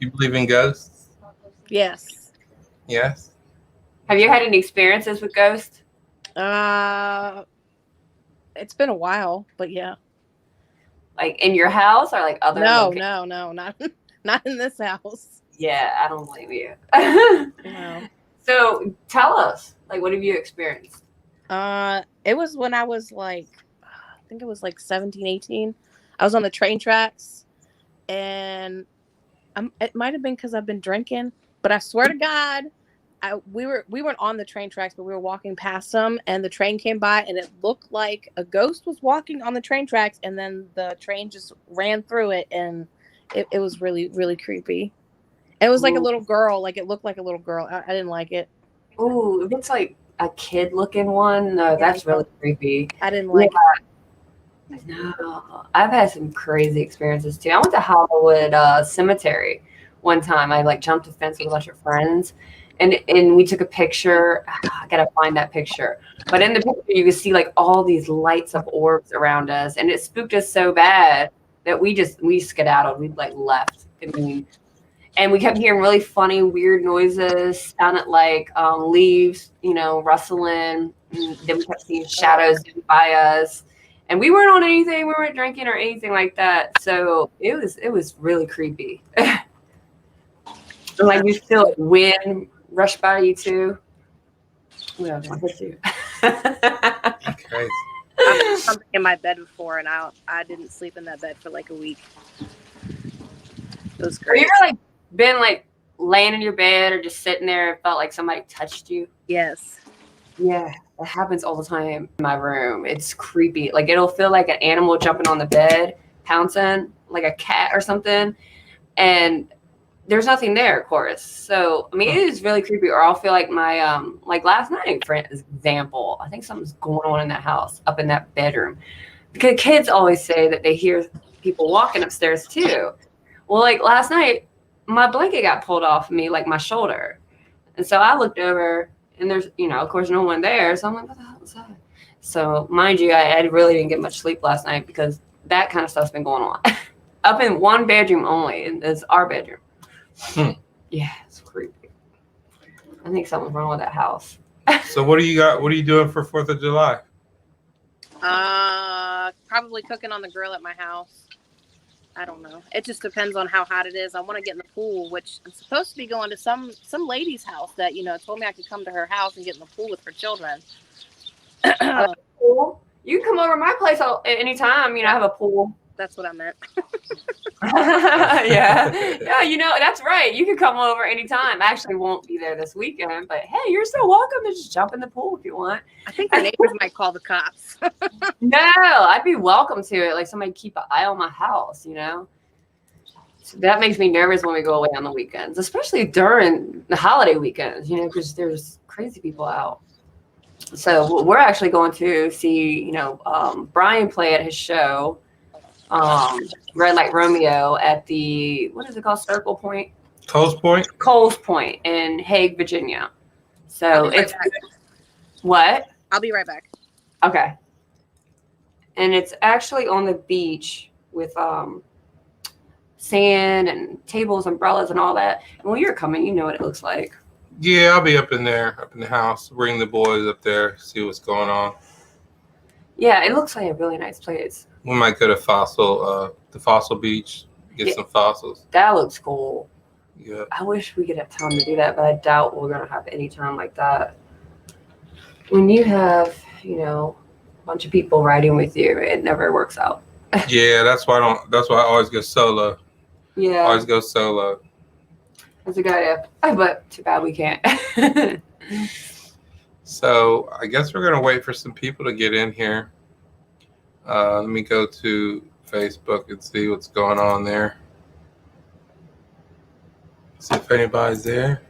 You believe in ghosts? Yes. Yes. Have you had any experiences with ghosts? It's been a while, but yeah. Like in your house or like other locations? No, not in this house. Yeah, I don't blame you. No. So tell us, like, what have you experienced? It was when I was like, I think it was like 17, 18. I was on the train tracks, and it might have been because I've been drinking, but I swear to God, we weren't on the train tracks, but we were walking past them, and the train came by, and it looked like a ghost was walking on the train tracks, and then the train just ran through it, and it was really, really creepy. It was like a little girl, like it looked like a little girl. I didn't like it. Ooh, if it's like a kid looking one, no, that's really creepy. I didn't like it. No, I've had some crazy experiences too. I went to Hollywood Cemetery one time. I like jumped a fence with a bunch of friends, and we took a picture. I gotta find that picture. But in the picture, you could see like all these lights of orbs around us, and it spooked us so bad that we skedaddled. We like left. I mean, and we kept hearing really funny, weird noises, sounded like leaves, rustling. And then we kept seeing shadows by us. And we weren't on anything. We weren't drinking or anything like that. So it was really creepy. Like you feel wind rush by you too. Yeah, Crazy. I've been something in my bed before, and I didn't sleep in that bed for like a week. It was crazy. Have you ever been like laying in your bed or just sitting there and felt like somebody touched you? Yes. Yeah, it happens all the time in my room. It's creepy. Like it'll feel like an animal jumping on the bed, pouncing, like a cat or something. And there's nothing there, of course. So, I mean, it is really creepy. Or I'll feel like my, like last night, for example, I think something's going on in that house, up in that bedroom. Because kids always say that they hear people walking upstairs too. Well, like last night, my blanket got pulled off me, like my shoulder. And so I looked over, and there's, of course, no one there. So I'm like, what the hell was that? So mind you, I really didn't get much sleep last night because that kind of stuff's been going on. Up in one bedroom only, and it's our bedroom. Yeah, it's creepy. I think something's wrong with that house. So what do you got? What are you doing for 4th of July? Probably cooking on the grill at my house. I don't know. It just depends on how hot it is. I want to get in the pool, which I'm supposed to be going to some lady's house that, told me I could come to her house and get in the pool with her children. Cool. You can come over to my place at any time. I have a pool. That's what I meant. Yeah, that's right. You can come over anytime. I actually won't be there this weekend, but hey, you're still welcome to just jump in the pool if you want. I think the neighbors might call the cops. No, I'd be welcome to it. Like somebody keep an eye on my house, So that makes me nervous when we go away on the weekends, especially during the holiday weekends, because there's crazy people out. So we're actually going to see, Brian play at his show. Red Light Romeo at the, what is it called? Circle Point? Coles Point in Hague, Virginia. So it's what? I'll be right back. Okay. And it's actually on the beach with sand and tables, umbrellas, and all that. And when you're coming, you know what it looks like. Yeah, I'll be up in there, up in the house. Bring the boys up there, see what's going on. Yeah, it looks like a really nice place. We might go to the Fossil Beach, get some fossils. That looks cool. Yeah. I wish we could have time to do that, but I doubt we're gonna have any time like that. When you have, a bunch of people riding with you, it never works out. Yeah, that's why I always go solo. Yeah. Always go solo. That's a good idea. But too bad we can't. So I guess we're gonna wait for some people to get in here. Let me go to Facebook and see what's going on there. See if anybody's there.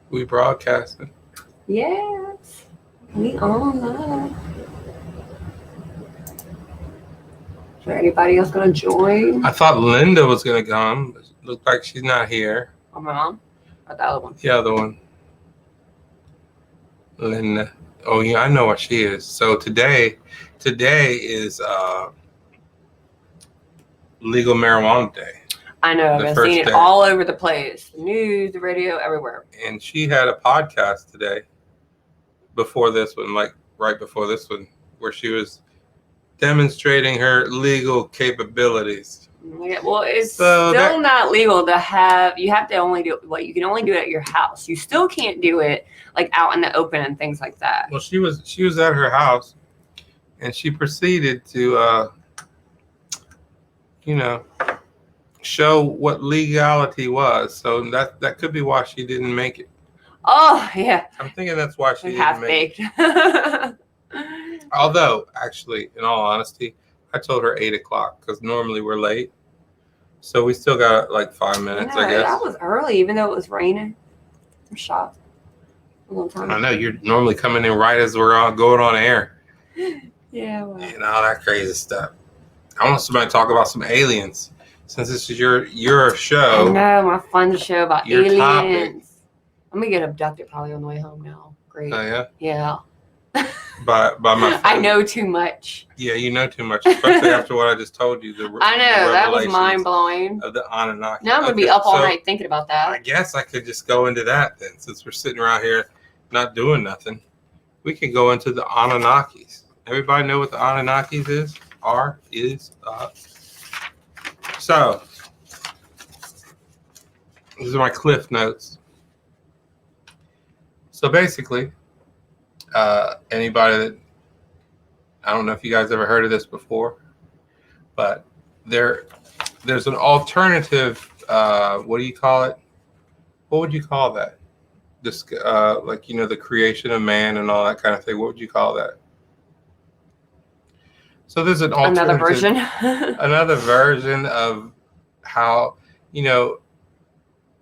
We broadcasting. Yes. We online. Is there anybody else gonna join? I thought Linda was gonna come, but it looks like she's not here. Oh, my mom? Or the other one? The other one. Linda. Oh yeah, I know what she is. So today is legal marijuana day. I know. the I've first seen it day. all over the place. The news, the radio, everywhere. And she had a podcast today before this one, like right before this one, where she was demonstrating her legal capabilities. Yeah, well, it's So still not legal to have. You have to only do what you can only do it at your house. You still can't do it like out in the open and things like that. Well, she was at her house, and she proceeded to, show what legality was. So that could be why she didn't make it. Oh yeah, I'm thinking that's why she didn't half make baked. it. Although, actually, in all honesty, I told her 8 o'clock because normally we're late. So we still got like 5 minutes, I guess. That was early, even though it was raining. I'm shocked. A long time. I know you're normally coming in right as we're all going on air. Yeah. Well. And all that crazy stuff. I want somebody to talk about some aliens. Since this is your show. I know, my fun show about Your aliens. topic. I'm gonna get abducted probably on the way home now. Great. Oh, yeah? Yeah. By my friend. I know too much. Yeah, you know too much, especially after what I just told you. I know, that was mind blowing. Of the Anunnaki. Now I'm gonna be up all night thinking about that. I guess I could just go into that then, since we're sitting around here not doing nothing. We can go into the Anunnakis. Everybody know what the Anunnakis is? So, these are my cliff notes. So basically, anybody that, I don't know if you guys ever heard of this before, but there's an alternative, what do you call it? What would you call that? This, like, the creation of man and all that kind of thing. What would you call that? So there's an alternative. Another version of how,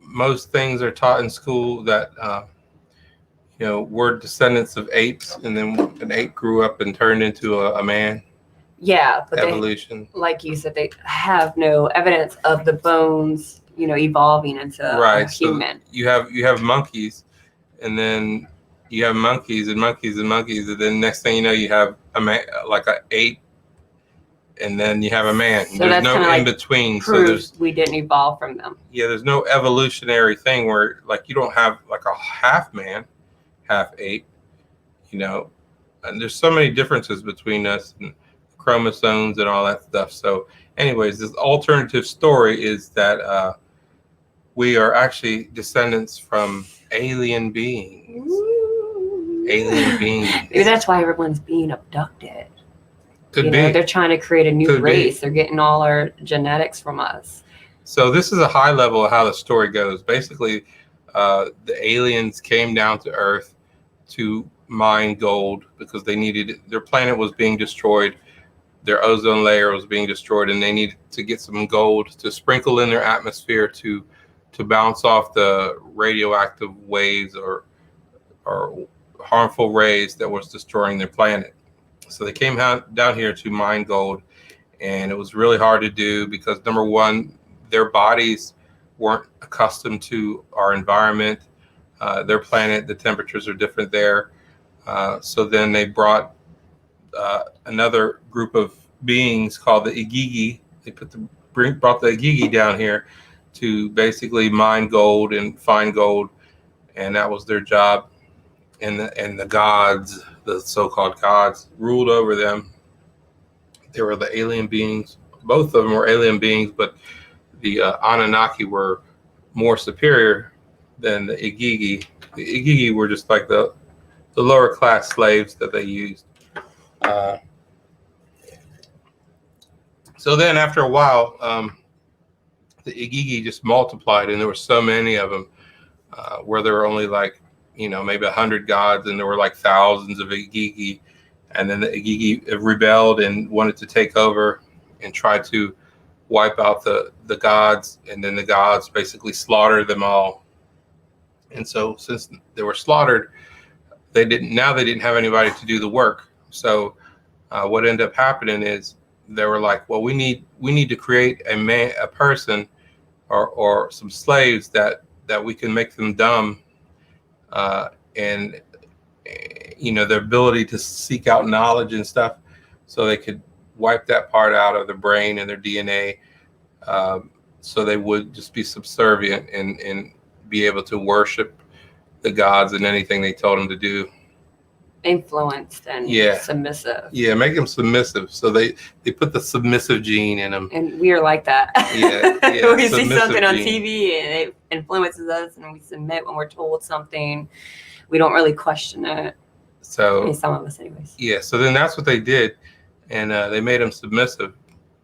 most things are taught in school that, we're descendants of apes, and then an ape grew up and turned into a man. Yeah, but evolution. Like you said, they have no evidence of the bones, evolving into a human. So you have monkeys, and then you have monkeys and monkeys and monkeys, and then next thing you know, you have a man, like an ape, and then you have a man. So there's no in between. So we didn't evolve from them. Yeah, there's no evolutionary thing where like you don't have like a half man, half ape, and there's so many differences between us and chromosomes and all that stuff. So anyways, this alternative story is that we are actually descendants from alien beings. Ooh. Alien beings. Maybe that's why everyone's being abducted. Could be. They're trying to create a new race. They're getting all our genetics from us. So this is a high level of how the story goes. Basically, the aliens came down to Earth to mine gold because they needed it. Their planet was being destroyed. Their ozone layer was being destroyed, and they needed to get some gold to sprinkle in their atmosphere to bounce off the radioactive waves or harmful rays that was destroying their planet. So they came down here to mine gold, and it was really hard to do because, number one, their bodies weren't accustomed to our environment. Their planet, the temperatures are different there. So then they brought another group of beings called the Igigi. They brought the Igigi down here to basically mine gold and find gold, and that was their job. And the gods, the so-called gods, ruled over them. They were the alien beings. Both of them were alien beings, but the Anunnaki were more superior than the Igigi. The Igigi were just like the lower class slaves that they used. So then after a while, the Igigi just multiplied, and there were so many of them where there were only like, maybe 100 gods, and there were like thousands of Igigi. And then the Igigi rebelled and wanted to take over and try to wipe out the gods. And then the gods basically slaughtered them all. And so since they were slaughtered, they didn't have anybody to do the work. So what ended up happening is they were like, well, we need to create a person or some slaves that we can make them dumb. And their ability to seek out knowledge and stuff, so they could wipe that part out of their brain and their DNA. so they would just be subservient and be able to worship the gods and anything they told them to do. Influenced and Yeah. submissive. Yeah, make them submissive. So they put the submissive gene in them. And we are like that. Yeah, We see submissive something on gene. TV and it influences us, and we submit when we're told something. We don't really question it. I So mean, some of us, anyways. yeah, so then that's what they did, and they made them submissive,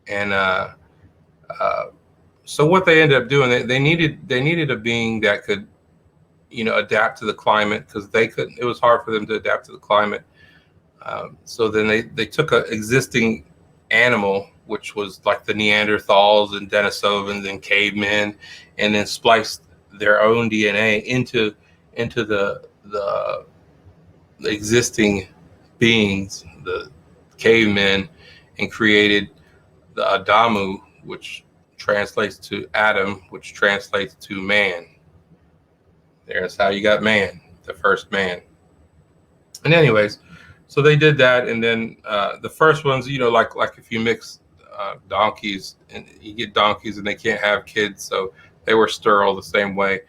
and so what they ended up doing, they needed a being that could, adapt to the climate, because they couldn't. It was hard for them to adapt to the climate. So then they took an existing animal, which was like the Neanderthals and Denisovans and cavemen, and then spliced their own DNA into the existing beings, the cavemen, and created the Adamu, which translates to Adam, which translates to man. There's how you got man, the first man. And anyways, so they did that, and then the first ones, like if you mix donkeys, and you get donkeys and they can't have kids, so they were sterile the same way.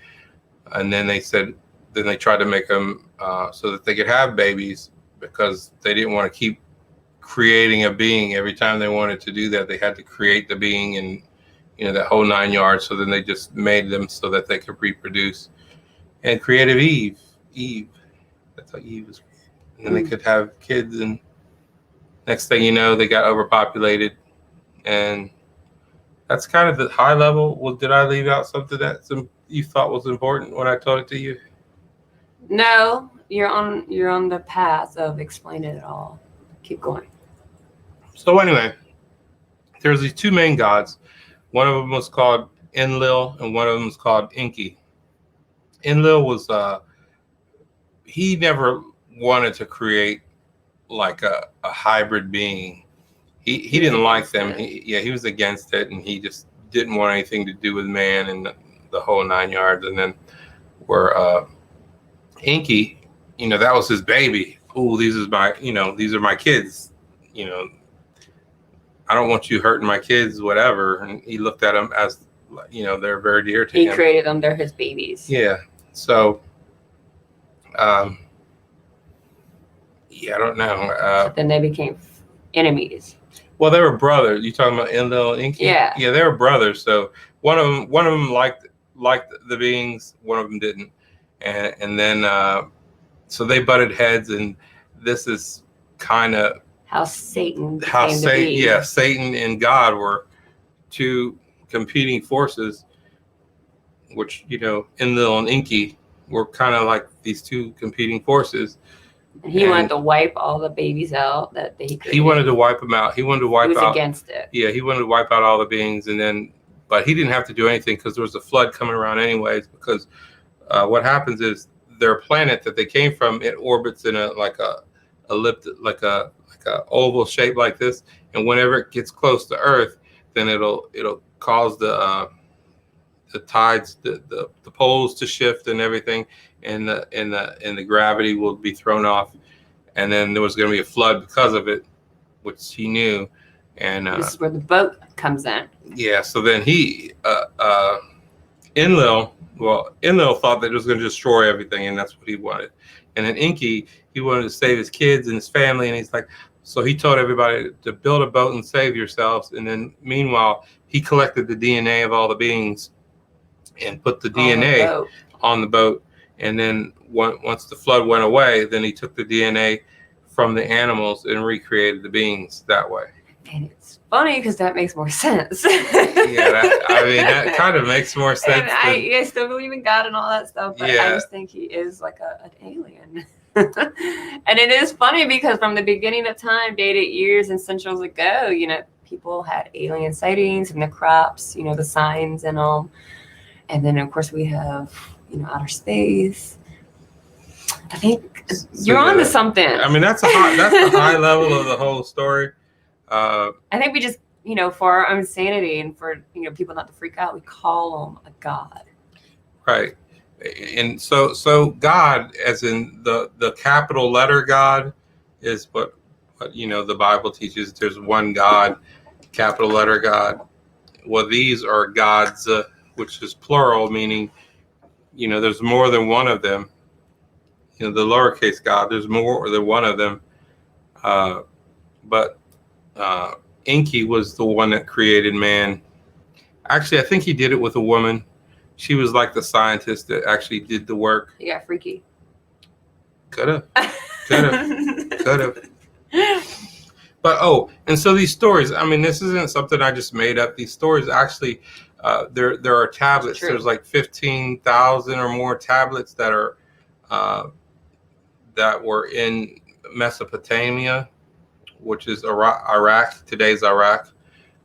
And then they tried to make them so that they could have babies, because they didn't want to keep creating a being every time they wanted to do that. They had to create the being, and that whole 9 yards. So then they just made them so that they could reproduce, and created Eve. That's how Eve was. And then they could have kids, and next thing you know, they got overpopulated, and that's kind of the high level. Well, did I leave out something that you thought was important when I told it to you? No, you're on the path of explaining it all. Keep going. So anyway, there's these two main gods. One of them was called Enlil, and one of them was called Enki. Enlil was he never wanted to create like a hybrid being. He didn't like them. He was against it, and he just didn't want anything to do with man and the whole 9 yards. And then where Enki, that was his baby. Oh, these are my kids. I don't want you hurting my kids, whatever. And he looked at them as, they're very dear to him. He created them; they're his babies. Yeah. So, I don't know. But then they became enemies. Well, they were brothers. You talking about Enlil and Enki? Yeah. Yeah, they were brothers. So one of them liked the beings. One of them didn't. And then so they butted heads, and this is kind of how Satan Satan and God were two competing forces, which Enlil and Enki were kind of like these two competing forces. And he wanted to wipe all the babies out that they created. He wanted to wipe them out. He wanted to wipe out. He was against it. Yeah, he wanted to wipe out all the beings, but he didn't have to do anything, because there was a flood coming around anyways. Because what happens is their planet that they came from, it orbits in a oval shape like this, and whenever it gets close to Earth, then it'll cause the tides, the poles to shift and everything, and the gravity will be thrown off, and then there was going to be a flood because of it, which he knew. And this is where the boat comes in. Yeah, so then Enlil thought that it was going to destroy everything, and that's what he wanted. And then Enki, he wanted to save his kids and his family, and he's like, so he told everybody to build a boat and save yourselves. And then meanwhile, he collected the DNA of all the beings and put the DNA on the boat. And then once the flood went away, then he took the DNA from the animals and recreated the beings that way. And it's funny because that makes more sense. That kind of makes more sense. And I still believe in God and all that stuff, but I just think he is like an alien. And it is funny because from the beginning of time, dated years and centuries ago, people had alien sightings and the crops, the signs and all. And then of course we have, outer space. I think you're on to something. I mean, that's the high level of the whole story. I think we just, for our own sanity and for, people not to freak out, we call him a god. Right. And so God, as in the capital letter God, is what the Bible teaches. There's one God, capital letter God, well, these are gods, which is plural, meaning, there's more than one of them. The lowercase God, there's more than one of them. But Enki was the one that created man. Actually, I think he did it with a woman. She was like the scientist that actually did the work. He got freaky. Could have. But and so these stories, I mean, this isn't something I just made up. These stories actually, there are tablets. There's like 15,000 or more tablets that are that were in Mesopotamia, which is Iraq, today's Iraq.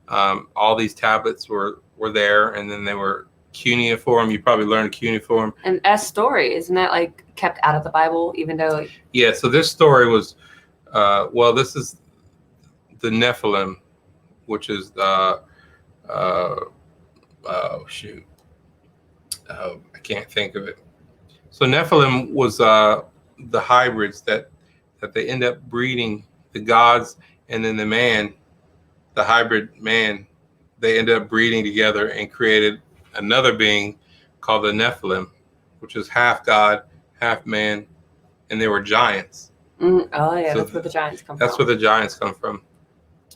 All these tablets were there, and then they were cuneiform. You probably learned cuneiform. And S story, isn't that like kept out of the Bible, even though? Yeah. So this story was, this is the Nephilim, which is I can't think of it. So Nephilim was the hybrids that they end up breeding, the gods and then the man, the hybrid man. They ended up breeding together and created another being called the Nephilim, which is half god, half man, and they were giants. Oh yeah, so that's where the giants come from. That's where the giants come from.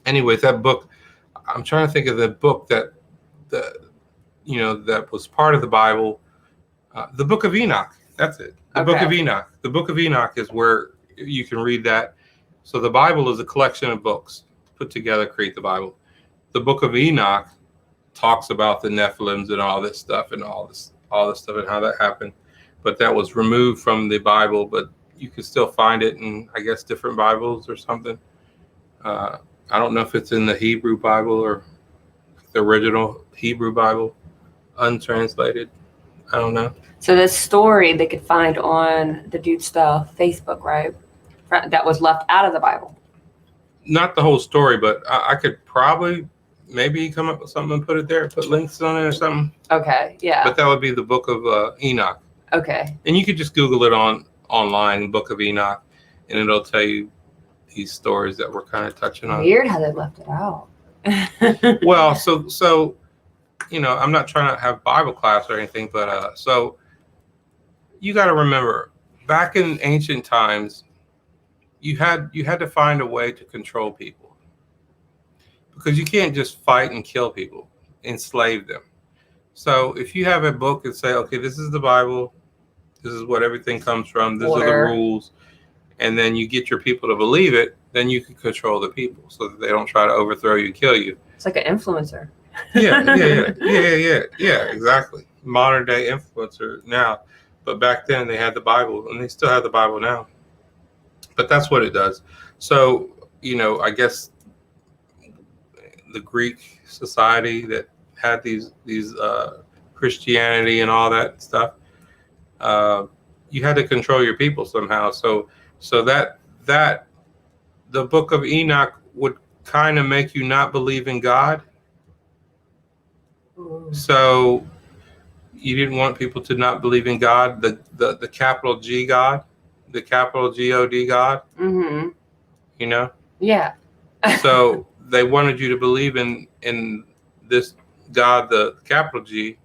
Anyways, that book, I'm trying to think of the book that that was part of the Bible, the Book of Enoch. That's it. The Book of Enoch. The Book of Enoch is where you can read that. So the Bible is a collection of books put together, create the Bible. The Book of Enoch talks about the Nephilims and all this stuff and all this stuff and how that happened. But that was removed from the Bible, but you can still find it in, I guess, different Bibles or something. I don't know if it's in the Hebrew Bible or the original Hebrew Bible, untranslated. I don't know. So this story they could find on the Dude Stuff Facebook, right? That was left out of the Bible. Not the whole story, but I could probably maybe come up with something and put it there, put links on it or something. Okay, yeah. But that would be the Book of Enoch. Okay. And you could just Google it online, Book of Enoch, and it'll tell you these stories that we're kind of touching on. Weird how they left it out. Well, so I'm not trying to have Bible class or anything, but so you got to remember, back in ancient times, you had to find a way to control people, because you can't just fight and kill people, enslave them. So if you have a book and say, okay, this is the Bible, this is what everything comes from, these are the rules, and then you get your people to believe it, then you can control the people so that they don't try to overthrow you and kill you. It's like an influencer. Yeah, exactly. Modern day influencer now. But back then they had the Bible, and they still have the Bible now. But that's what it does. So, I guess the Greek society that had these Christianity and all that stuff, you had to control your people somehow. So that the Book of Enoch would kind of make you not believe in God. So you didn't want people to not believe in God, the capital G God, the capital God God. Mm-hmm. Yeah. So they wanted you to believe in this God, the capital G.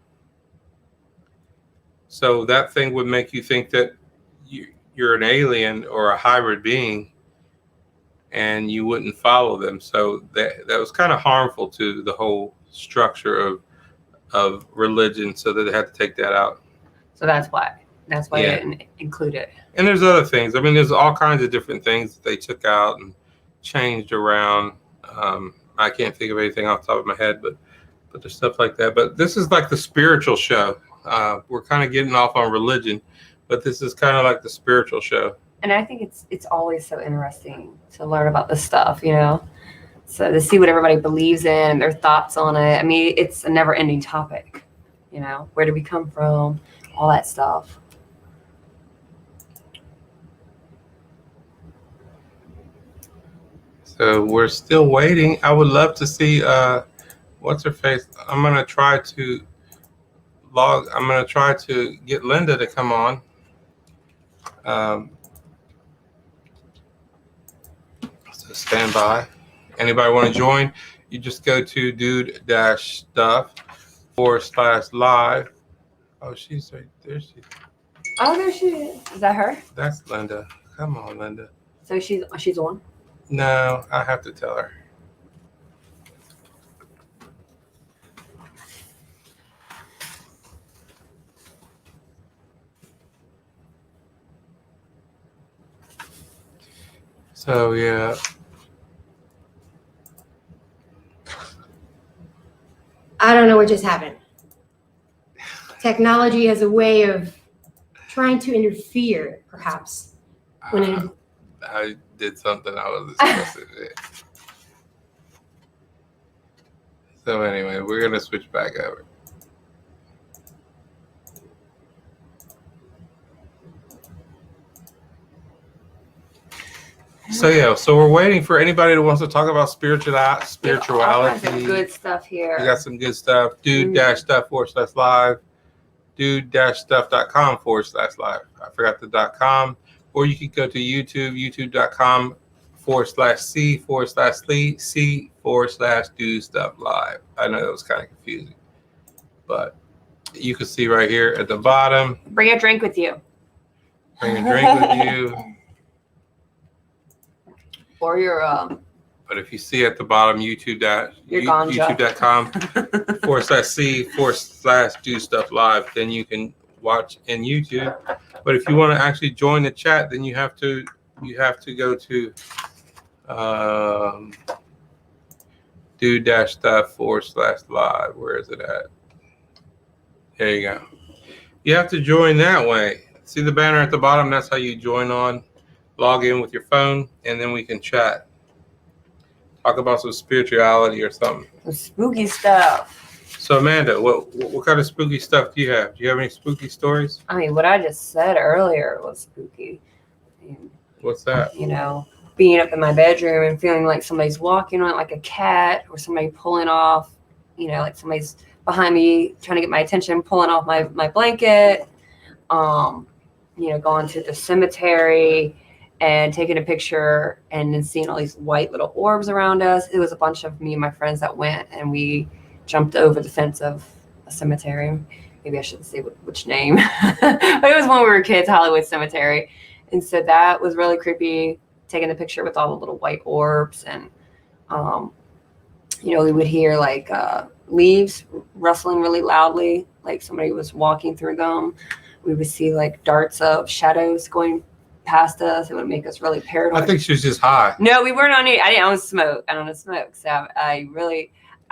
So that thing would make you think that you're an alien or a hybrid being, and you wouldn't follow them. So that was kind of harmful to the whole structure of religion, so that they had to take that out. So that's why they didn't include it. And there's other things. I mean, there's all kinds of different things that they took out and changed around. I can't think of anything off the top of my head, but there's stuff like that. But this is like the spiritual show. We're kind of getting off on religion, but this is kind of like the spiritual show. And I think it's always so interesting to learn about this stuff, So to see what everybody believes in, their thoughts on it. I mean, it's a never-ending topic. Where do we come from? All that stuff. So we're still waiting. I would love to see what's her face. I'm gonna try to get Linda to come on. So stand by. Anybody want to join? you just go to dude-stuff/live. Oh, she's right there. Oh, there she is. Is that her? That's Linda. Come on, Linda. So she's on. No, I have to tell her. So yeah. I don't know what just happened. Technology has a way of trying to interfere, perhaps. When I did something I was expecting to do. So anyway, we're gonna switch back over. So yeah, so we're waiting for anybody that wants to talk about spirituality. All kinds of good stuff here. We got some good stuff. Dude-stuff/live. Dude-stuff.com/live. I forgot the .com. Or you could go to YouTube, youtube.com/C/C/do-stuff-live. I know that was kind of confusing, but you can see right here at the bottom. Bring a drink with you. Bring a drink with you. Or your But if you see at the bottom, youtube.com/C/do-stuff-live, then you can watch in YouTube. But if you want to actually join the chat, then you have to go to do-stuff/live. Where is it at? There you go. You have to join that way. See the banner at the bottom? That's how you join on. Log in with your phone, and then we can chat. Talk about some spirituality or something. some spooky stuff. So Amanda, what kind of spooky stuff do you have? Do you have any spooky stories? I mean, what I just said earlier was spooky. And, What's that? you know, being up in my bedroom and feeling like somebody's walking on it like a cat, or somebody pulling off, you know, like somebody's behind me trying to get my attention, pulling off my blanket. You know, going to the cemetery and taking a picture and then seeing all these white little orbs around us. It was a bunch of me and my friends that went, and we jumped over the fence of a cemetery. Maybe I shouldn't say which name, but it was when we were kids, Hollywood Cemetery. And so that was really creepy, taking the picture with all the little white orbs. And, you know, we would hear like leaves rustling really loudly, like somebody was walking through them. We would see like darts of shadows going past us. It would make us really paranoid. I think she was just high. No, we weren't on it. I don't smoke. So I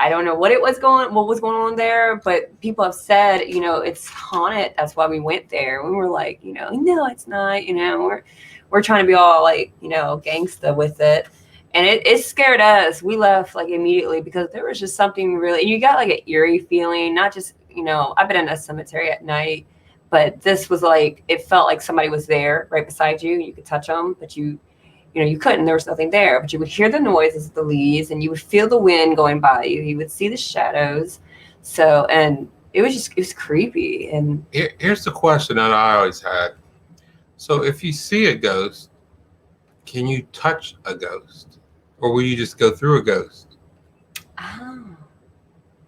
don't know what was going on there, but people have said, you know, it's haunted. That's why we went there. We were like, you know, no, it's not, you know, we're trying to be all like, you know, gangsta with it. And it scared us. We left like immediately because there was just something really, and you got like an eerie feeling, not just, you know, I've been in a cemetery at night, but this was like, it felt like somebody was there right beside you. You could touch them, but you know, you couldn't, there was nothing there, but you would hear the noises of the leaves and you would feel the wind going by you. You would see the shadows. So, and it was creepy. And Here's the question that I always had. So if you see a ghost, can you touch a ghost? Or will you just go through a ghost? oh,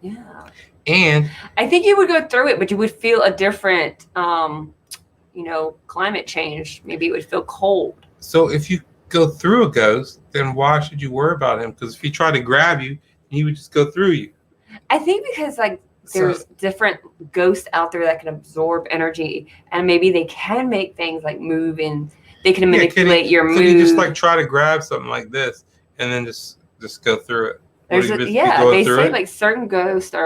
yeah. And I think you would go through it, but you would feel a different, you know, climate change. Maybe it would feel cold. so if you go through a ghost, then why should you worry about him? Because if he tried to grab you, he would just go through you. I think because like there's different ghosts out there that can absorb energy, and maybe they can make things like move, and they can manipulate your mood. Could he just like try to grab something like this and then just go through it? They say like certain ghosts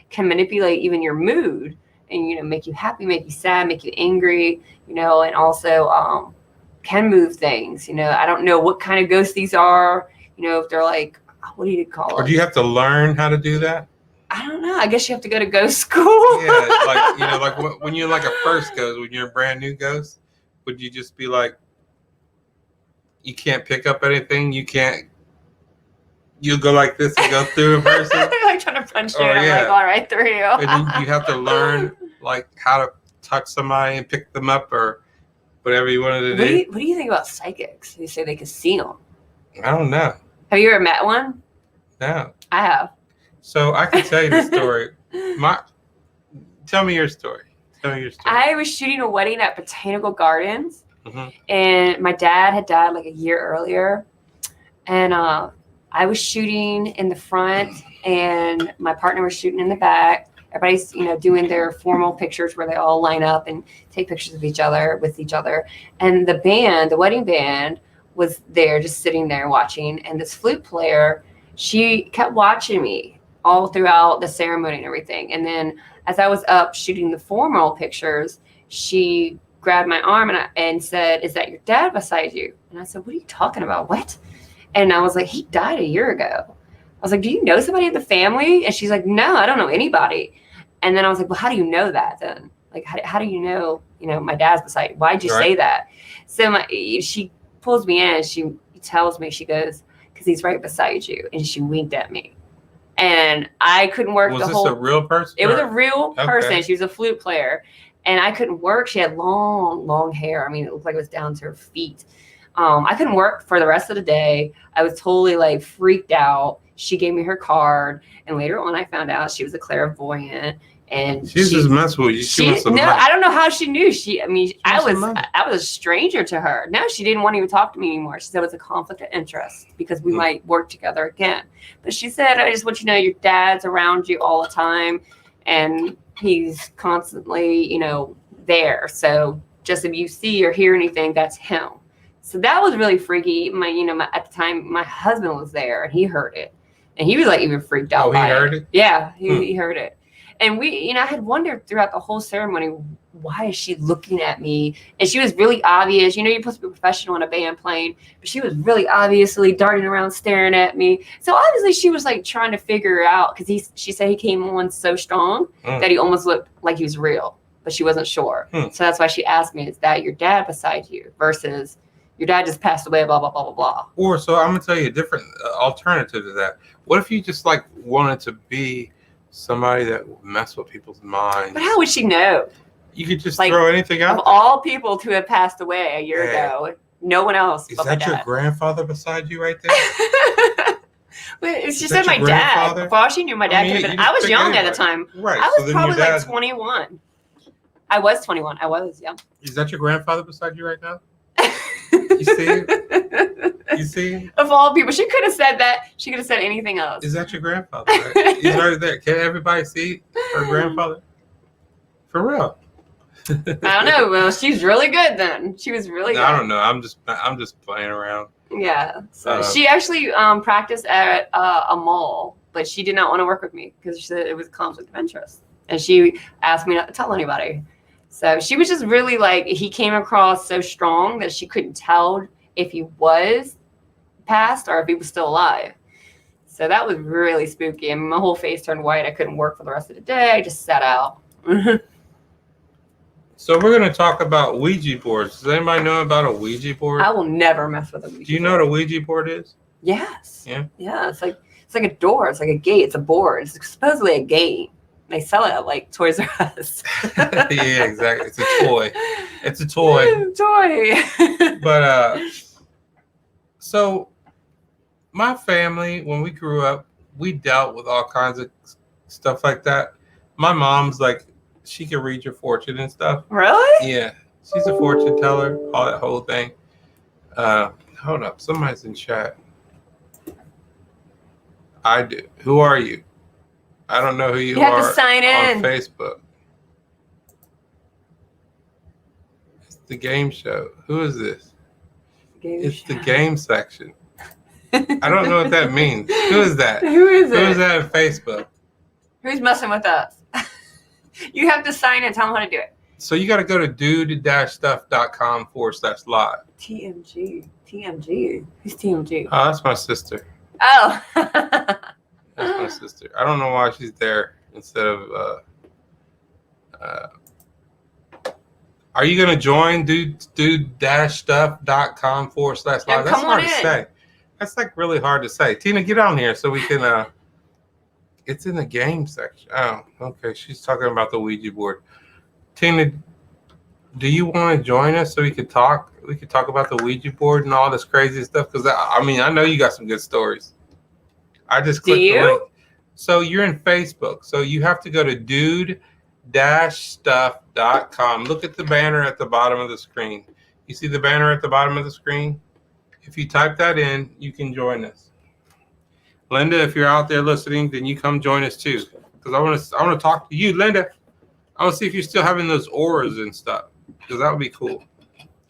can manipulate even your mood, and you know, make you happy, make you sad, make you angry, you know, and also can move things. You know, I don't know what kind of ghosts these are. You know, if they're like, what do you call it? Or do you have to learn how to do that? I don't know. I guess you have to go to ghost school. Yeah, like, you know, like when you're like a first ghost, when you're a brand new ghost, would you just be like, you can't pick up anything, you'll go like this and go through a person? Like trying to punch you, Oh, and yeah. I'm like, all right through you. And you have to learn like how to touch somebody and pick them up or whatever you wanted to do. What do you think about psychics? They say they can see them. I don't know. Have you ever met one? No. I have. So I can tell you the story. Tell me your story. Tell me your story. I was shooting a wedding at Botanical Gardens, Mhm. and my dad had died like a year earlier. And I was shooting in the front, and my partner was shooting in the back. Everybody's, doing their formal pictures where they all line up and take pictures of each other with each other. And the wedding band, was there just sitting there watching. And this flute player, she kept watching me all throughout the ceremony and everything. And then as I was up shooting the formal pictures, she grabbed my arm and said, "Is that your dad beside you?" And I said, "What are you talking about? What?" And I was like, "He died a year ago." I was like, "Do you know somebody in the family?" And she's like, "No, I don't know anybody." And then I was like, "Well, how do you know that then? Like, how do you know, my dad's beside you? Why'd you say that?" So she pulls me in and she tells me, she goes, "Because he's right beside you." And she winked at me. And I couldn't work Was this a real person? It was a real person. Okay. She was a flute player. And I couldn't work. She had long, long hair. I mean, it looked like it was down to her feet. I couldn't work for the rest of the day. I was totally like freaked out. She gave me her card, and later on I found out she was a clairvoyant. And She's just messing with you. I don't know how she knew. I was a stranger to her. No, she didn't want to even talk to me anymore. She said it was a conflict of interest because we might work together again. But she said, "I just want you to know your dad's around you all the time, and he's constantly, there. So just if you see or hear anything, that's him." So that was really freaky. At the time, my husband was there and he heard it, and he was like even freaked out. Oh, he heard it? Yeah, he heard it. And I had wondered throughout the whole ceremony, why is she looking at me? And she was really obvious. You're supposed to be professional in a band playing, but she was really obviously darting around, staring at me. So obviously she was like trying to figure out, because she said he came on so strong that he almost looked like he was real, but she wasn't sure. So that's why she asked me, "Is that your dad beside you?" Versus, "Your dad just passed away, blah, blah, blah, blah, blah." Or, so I'm going to tell you a different alternative to that. What if you just like wanted to be somebody that would mess with people's minds? But how would she know? You could just throw anything out. Of all people to have passed away a year ago, no one else. Is but that my your dad. grandfather beside you right there? But she said my dad. Before she knew my dad, I was young at the time. Right. I was probably like 21. I was 21. I was young. Is that your grandfather beside you right now? You see? You see? Of all people, she could have said that. She could have said anything else. Is that your grandfather? Right? He's right there. Can everybody see her grandfather? For real? I don't know. Well, she's really good then. She was really good. I don't know. I'm just playing around. Yeah. So she actually practiced at a mall, but she did not want to work with me because she said it was a conflict of interest, and she asked me not to tell anybody. So she was just really like, he came across so strong that she couldn't tell if he was passed or if he was still alive. So that was really spooky. And my whole face turned white. I couldn't work for the rest of the day. I just sat out. So we're going to talk about Ouija boards. Does anybody know about a Ouija board? I will never mess with a Ouija board. Do you know what a Ouija board is? Yes. Yeah? Yeah. It's like a door. It's like a gate. It's a board. It's supposedly a game. They sell it at like Toys R Us. Yeah, exactly. It's a toy. It's a toy. But so my family, when we grew up, we dealt with all kinds of stuff like that. My mom's like, she can read your fortune and stuff. Really? Yeah. She's a fortune teller, all that whole thing. Hold up. Somebody's in chat. I do. Who are you? I don't know who you are. You have to sign in on Facebook. It's the game show. Who is this? It's the game section. I don't know what that means. Who is that? Who is it? Who is that on Facebook? Who's messing with us? You have to sign in. Tell them how to do it. So you got to go to dude-stuff.com/live. TMG. Who's TMG? Oh, that's my sister. Oh. That's my sister. I don't know why she's there instead of. Are you gonna join dude-stuff.com/live? Yeah, That's hard to say. That's like really hard to say. Tina, get on here so we can. It's in the game section. Oh, okay. She's talking about the Ouija board. Tina, do you want to join us so we could talk? We could talk about the Ouija board and all this crazy stuff because I know you got some good stories. I just Do clicked the you? link. So you're in Facebook. So you have to go to dude-stuff.com. Look at the banner at the bottom of the screen. You see the banner at the bottom of the screen? If you type that in, you can join us. Linda, if you're out there listening, then you come join us too. Because I want to talk to you, Linda. I want to see if you're still having those auras and stuff. Because that would be cool.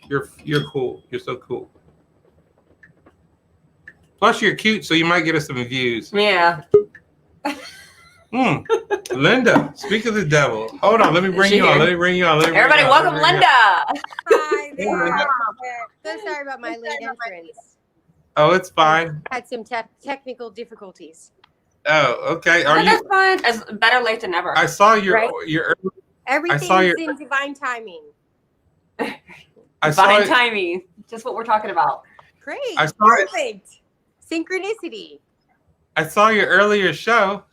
You're cool. You're so cool. Plus, you're cute, so you might get us some views. Yeah. Linda, speak of the devil. Hold on, let me bring you on. Everybody, welcome Linda. Hi Hey, Linda. there. So sorry about my late entrance. Oh, it's fine. Had some technical difficulties. Oh, okay. Are That's you? fine. It's better late than never. I saw your Right? your. Everything's in divine timing. I saw Divine it. timing. Just what we're talking about. Great. I saw it. Perfect. Synchronicity. I saw your earlier show.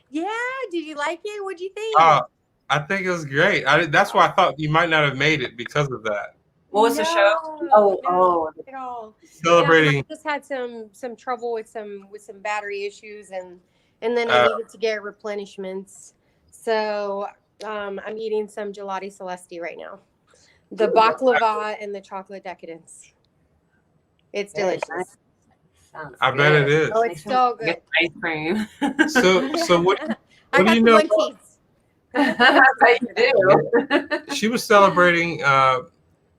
Yeah. Did you like it? What'd you think? I think it was great. That's why I thought you might not have made it because of that. What was the show? No, Oh. not at all. Celebrating. Yeah, I just had some trouble with some battery issues, and then I needed to get replenishments. So I'm eating some gelati celesti right now. The baklava and the chocolate decadence. It's Very delicious. nice. Sounds I bet it is. Oh, it's so good. Get ice cream. So what I do got you the know? munchies. I bet you do. She was celebrating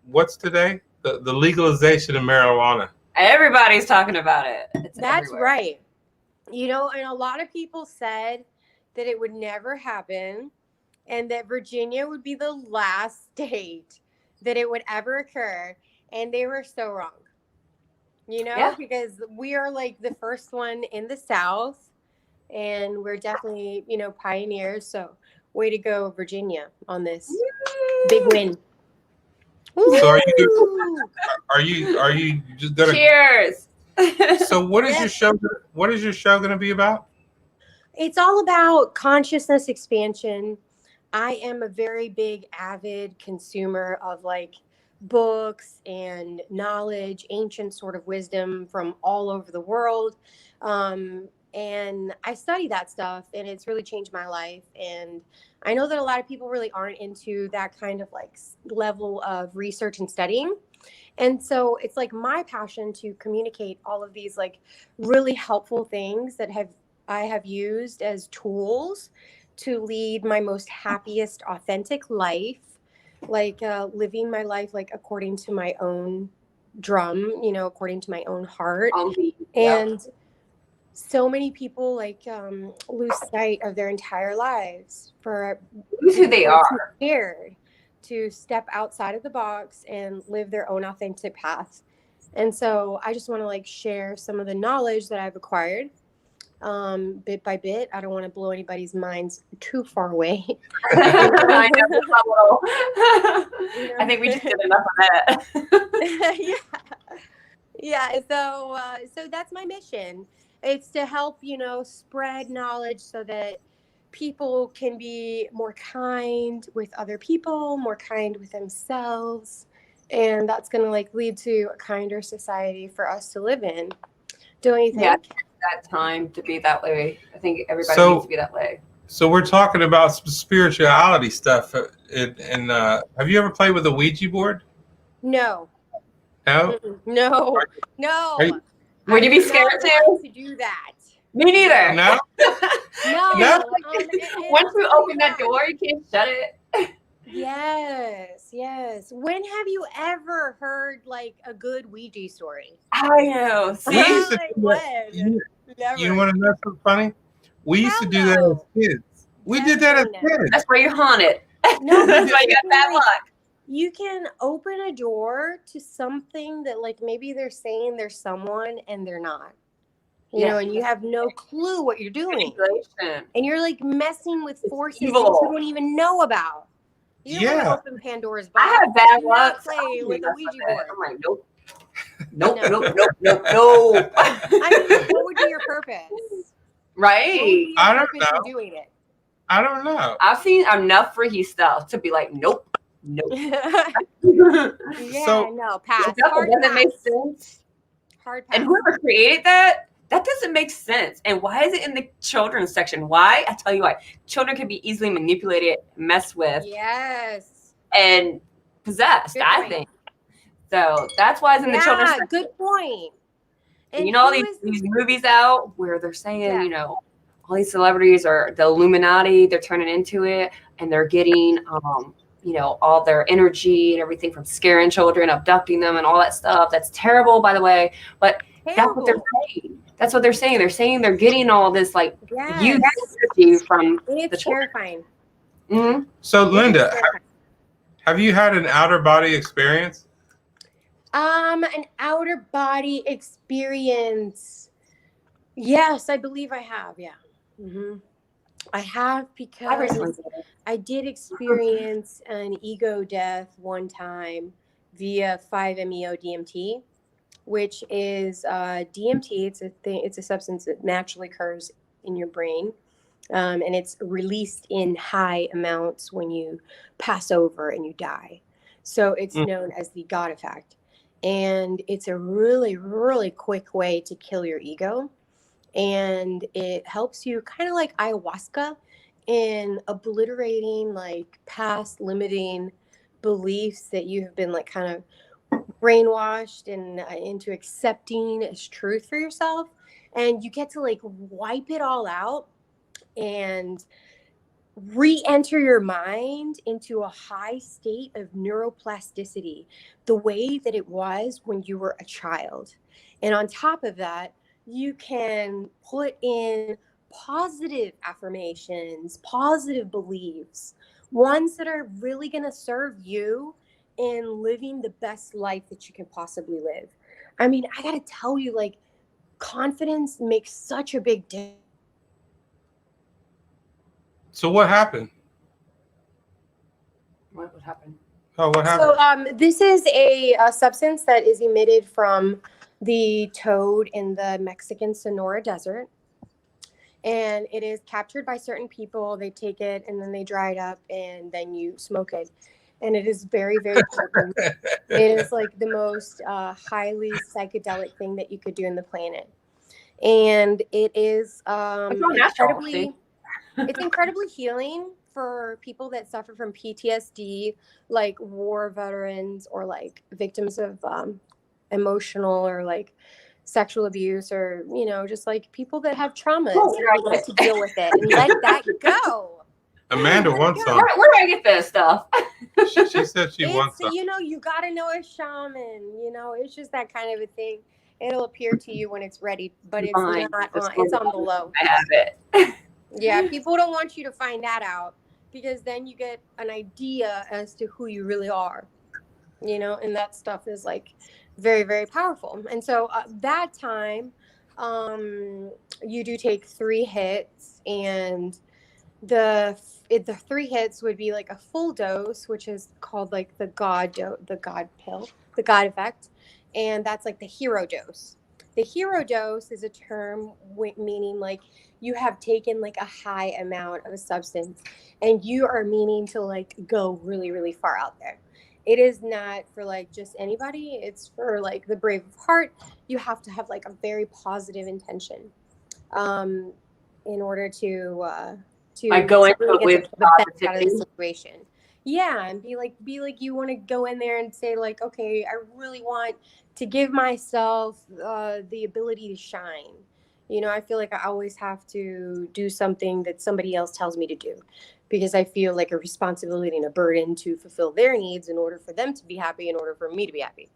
what's today? The legalization of marijuana. Everybody's talking about it. It's That's everywhere. right. You know, and a lot of people said that it would never happen and that Virginia would be the last state that it would ever occur. And they were so wrong. You know, Yeah. because we are like the first one in the South and we're definitely, you know, pioneers. So way to go, Virginia, on this big win. So Woo! are you just gonna? Cheers. So what is Yes. your show? What is your show going to be about? It's all about consciousness expansion. I am a very big avid consumer of like books and knowledge, ancient sort of wisdom from all over the world. And I study that stuff and it's really changed my life. And I know that a lot of people really aren't into that kind of like level of research and studying. And so it's like my passion to communicate all of these like really helpful things that I have used as tools to lead my most happiest, authentic life, like living my life like according to my own drum, you know, according to my own heart. And so many people like lose sight of their entire lives for Who's who they are. scared to step outside of the box and live their own authentic path. And so I just want to like share some of the knowledge that I've acquired bit by bit. I don't want to blow anybody's minds too far away. I think we just did enough of that. Yeah. So that's my mission. It's to help, you know, spread knowledge so that people can be more kind with other people, more kind with themselves. And that's going to like lead to a kinder society for us to live in. Don't you think? Yeah, that time to be that way. I think everybody So- needs to be that way. So we're talking about some spirituality stuff. And have you ever played with a Ouija board? No. No. No. Are you- Would you be I do scared not too? want to do that. Me neither. No. No. No? Once you open that door, you can't shut it. Yes. When have you ever heard like a good Ouija story? I know. We used to Like, do when? that. Never. You want to know something funny? We used to do that as Hell no. kids. We did that as Definitely kids. That's where you're haunted. No, That's why you got bad luck. You can open a door to something that like maybe they're saying there's someone and they're not. You know, and you have no clue what you're doing. Manipulation. And you're like messing with forces that evil. you don't even know about. You don't Yeah. want to open Pandora's box. I have bad Do not luck. play with a Ouija board. I'm like, nope. No. Nope. I mean, what would be your purpose? Right. What would be your I don't purpose in know. doing it? I don't know. I've seen enough freaky stuff to be like, nope. Yeah, So- no, pass. That Hard doesn't make pass. sense. Hard pass. And whoever created that That doesn't make sense. And why is it in the children's section? Why? I tell you why. Children can be easily manipulated, messed with, Yes. and possessed, Good I point. think. So that's why it's in the children's Yeah, section. good point. And You know, all who these is- movies out where they're saying, Yeah. you know, all these celebrities are the Illuminati, they're turning into it, and they're getting, you know, all their energy and everything from scaring children, abducting them, and all that stuff. That's terrible, by the way. But that's what they're terrible. saying. That's what they're saying. They're saying they're getting all this like youth Yes. energy from And the it's children. terrifying. Mhm. So, It is Linda, terrifying. have you had an outer body experience? An outer body experience. Yes, I believe I have. Yeah. I have I because recently did it. I did experience an ego death one time via 5-MeO DMT, which is DMT. It's a thing. It's a substance that naturally occurs in your brain, and it's released in high amounts when you pass over and you die. So it's known as the God effect, and it's a really, really quick way to kill your ego, and it helps you kind of like ayahuasca in obliterating like past limiting beliefs that you have been like kind of brainwashed and into accepting as truth for yourself, and you get to like wipe it all out and re-enter your mind into a high state of neuroplasticity, the way that it was when you were a child. And on top of that, you can put in positive affirmations, positive beliefs, ones that are really going to serve you in living the best life that you can possibly live. I mean, I got to tell you, like, confidence makes such a big difference. So, what happened? What would happen? Oh, what happened? So this is a substance that is emitted from the toad in the Mexican Sonora Desert. And it is captured by certain people. They take it and then they dry it up and then you smoke it. And it is very, very potent. It is like the most highly psychedelic thing that you could do in the planet. And it is It's all natural, see? it's incredibly healing for people that suffer from PTSD, like war veterans or like victims of emotional or like sexual abuse, or you know, just like people that have traumas Oh, and would like to deal with it and let that go. Amanda wants some. Where do I get this stuff? She said she wants some. You know, you got to know a shaman. You know, it's just that kind of a thing. It'll appear to you when it's ready, but it's Fine. not. It's on the low. I have it. Yeah, people don't want you to find that out because then you get an idea as to who you really are, you know, and that stuff is like very, very powerful. And so that time, you do take 3 hits, and the 3 hits would be like a full dose, which is called like the God pill, the God effect, and that's like the hero dose. The hero dose is a term meaning like you have taken like a high amount of a substance and you are meaning to like go really, really far out there. It is not for like just anybody. It's for like the brave of heart. You have to have like a very positive intention in order to Like go into really it with get the best out of the positivity. situation. Yeah, and be like you want to go in there and say like, okay, I really want to give myself the ability to shine. You know, I feel like I always have to do something that somebody else tells me to do because I feel like a responsibility and a burden to fulfill their needs in order for them to be happy, in order for me to be happy,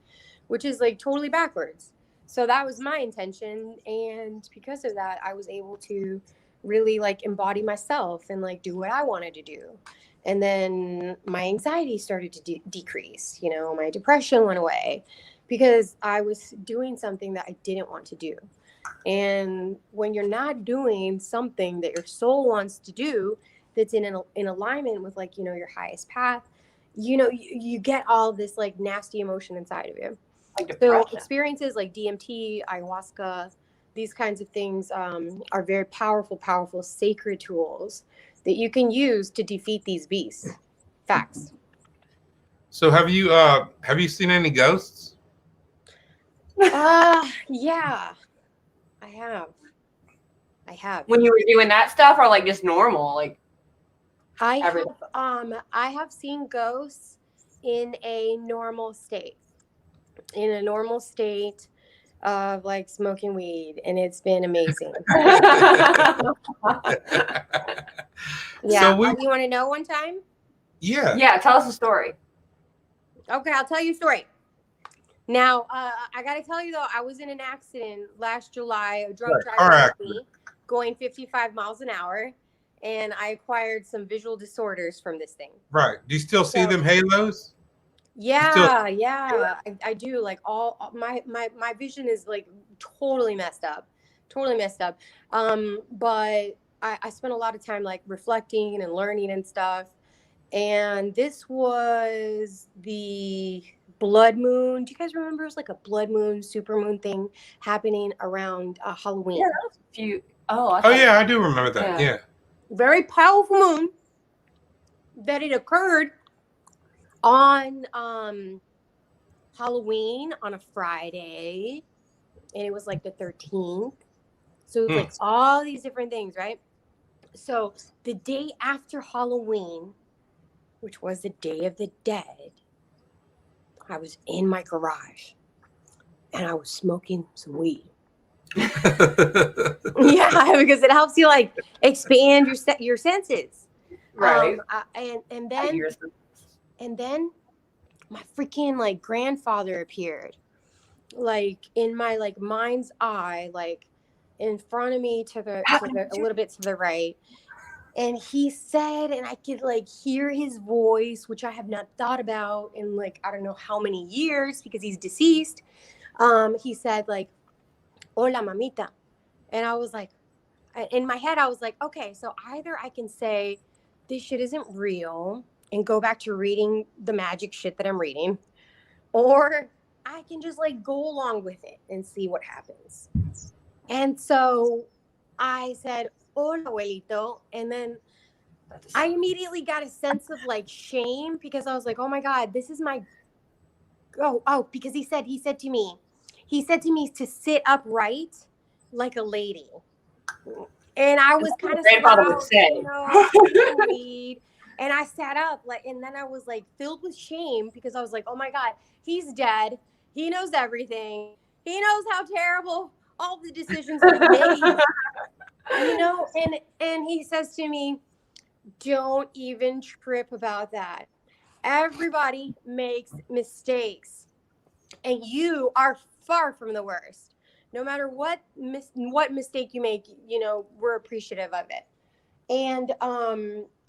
which is like totally backwards. So that was my intention, and because of that, I was able to really like embody myself and like do what I wanted to do. And then my anxiety started to decrease, you know, my depression went away because I was doing something that I didn't want to do. And when you're not doing something that your soul wants to do that's in alignment with like, you know, your highest path, you know, you get all this like nasty emotion inside of you. Like So depression. experiences like DMT, ayahuasca, these kinds of things are very powerful sacred tools that you can use to defeat these beasts. Facts. So, have you seen any ghosts? Yeah, I have. When you were doing that stuff, or like just normal, like I everything? have seen ghosts in a normal state. In a normal state of like smoking weed, and it's been amazing. Yeah. So You want to know one time? yeah. Yeah, tell us a story. Okay, I'll tell you a story. Now, I got to tell you though, I was in an accident last July. A drunk driver hit me, going 55 miles an hour, and I acquired some visual disorders from this thing. Right. Do you still see them halos? Yeah, I do. Like all my vision is like totally messed up. But I spent a lot of time like reflecting and learning and stuff. And this was the blood moon. Do you guys remember? It was like a blood moon, super moon thing happening around Halloween. Yeah, that was a few. Oh, Yeah, I do remember that. Yeah. Very powerful moon. That it occurred on Halloween on a Friday, and it was like the 13th. So it was like all these different things, right? So the day after Halloween, which was the Day of the Dead, I was in my garage and I was smoking some weed. Yeah, because it helps you like expand your senses. right. And then my freaking like grandfather appeared, like in my like mind's eye, like in front of me to the a little bit to the right. And he said, and I could like hear his voice, which I have not thought about in like I don't know how many years because he's deceased. He said like, "Hola, mamita," and I was like, in my head, I was like, okay, so either I can say this shit isn't real and go back to reading the magic shit that I'm reading, or I can just like go along with it and see what happens. And so I said, "Hola, abuelito," and then I immediately got a sense of like shame because I was like, oh my God, this is my because he said to me to sit upright like a lady. And I was kind of weed, and I sat up like, and then I was like filled with shame because I was like, oh my God, he's dead. He knows everything. He knows how terrible all the decisions he's made. And he says to me, don't even trip about that. Everybody makes mistakes, and you are far from the worst. No matter what mistake you make, we're appreciative of it. And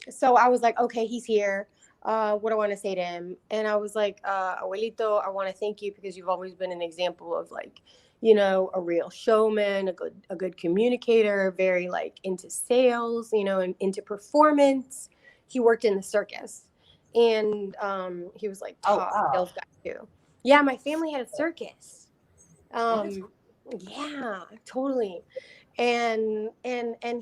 so I was like, okay, he's here. What do I want to say to him? And I was like, abuelito, I want to thank you because you've always been an example of like, a real showman, a good communicator, very like into sales, and into performance. He worked in the circus, and he was like top sales guy too. Yeah, my family had a circus. Yeah, totally. And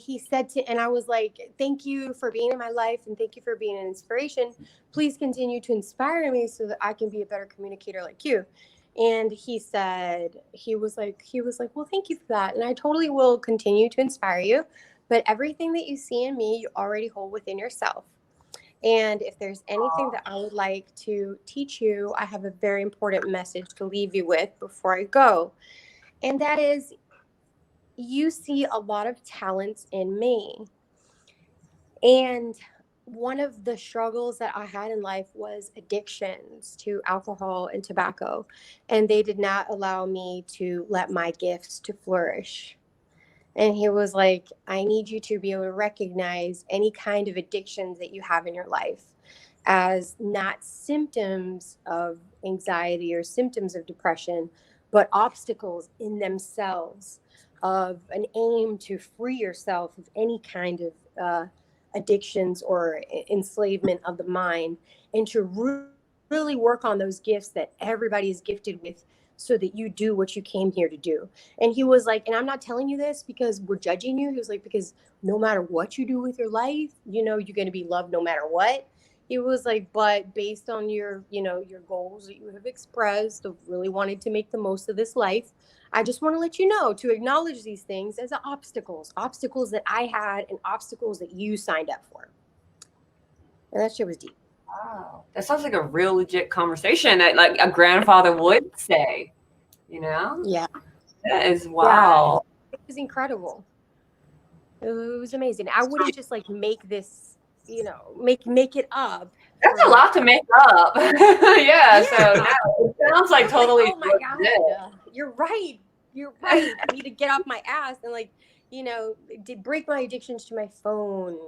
he said and I was like, thank you for being in my life and thank you for being an inspiration. Please continue to inspire me so that I can be a better communicator like you. And he was like, well, thank you for that. And I totally will continue to inspire you. But everything that you see in me, you already hold within yourself. And if there's anything that I would like to teach you, I have a very important message to leave you with before I go. And that is, you see a lot of talents in me. And one of the struggles that I had in life was addictions to alcohol and tobacco. And they did not allow me to let my gifts to flourish. And he was like, I need you to be able to recognize any kind of addictions that you have in your life as not symptoms of anxiety or symptoms of depression, but obstacles in themselves of an aim to free yourself of any kind of addictions or enslavement of the mind, and to really work on those gifts that everybody is gifted with so that you do what you came here to do. And he was like, and I'm not telling you this because we're judging you. He was like, because no matter what you do with your life, you're going to be loved no matter what. he was like, but based on your, your goals that you have expressed of really wanting to make the most of this life, I just want to let you know to acknowledge these things as obstacles that I had and obstacles that you signed up for. And that shit was deep. Wow. That sounds like a real legit conversation that like a grandfather would say, Yeah. That is wow. Yeah, it was incredible. It was amazing. I wouldn't just like make this, make it up. That's a lot to make up. Yeah. So no, it sounds like totally. Like, oh my God. You're right. I need to get off my ass and like, break my addictions to my phone,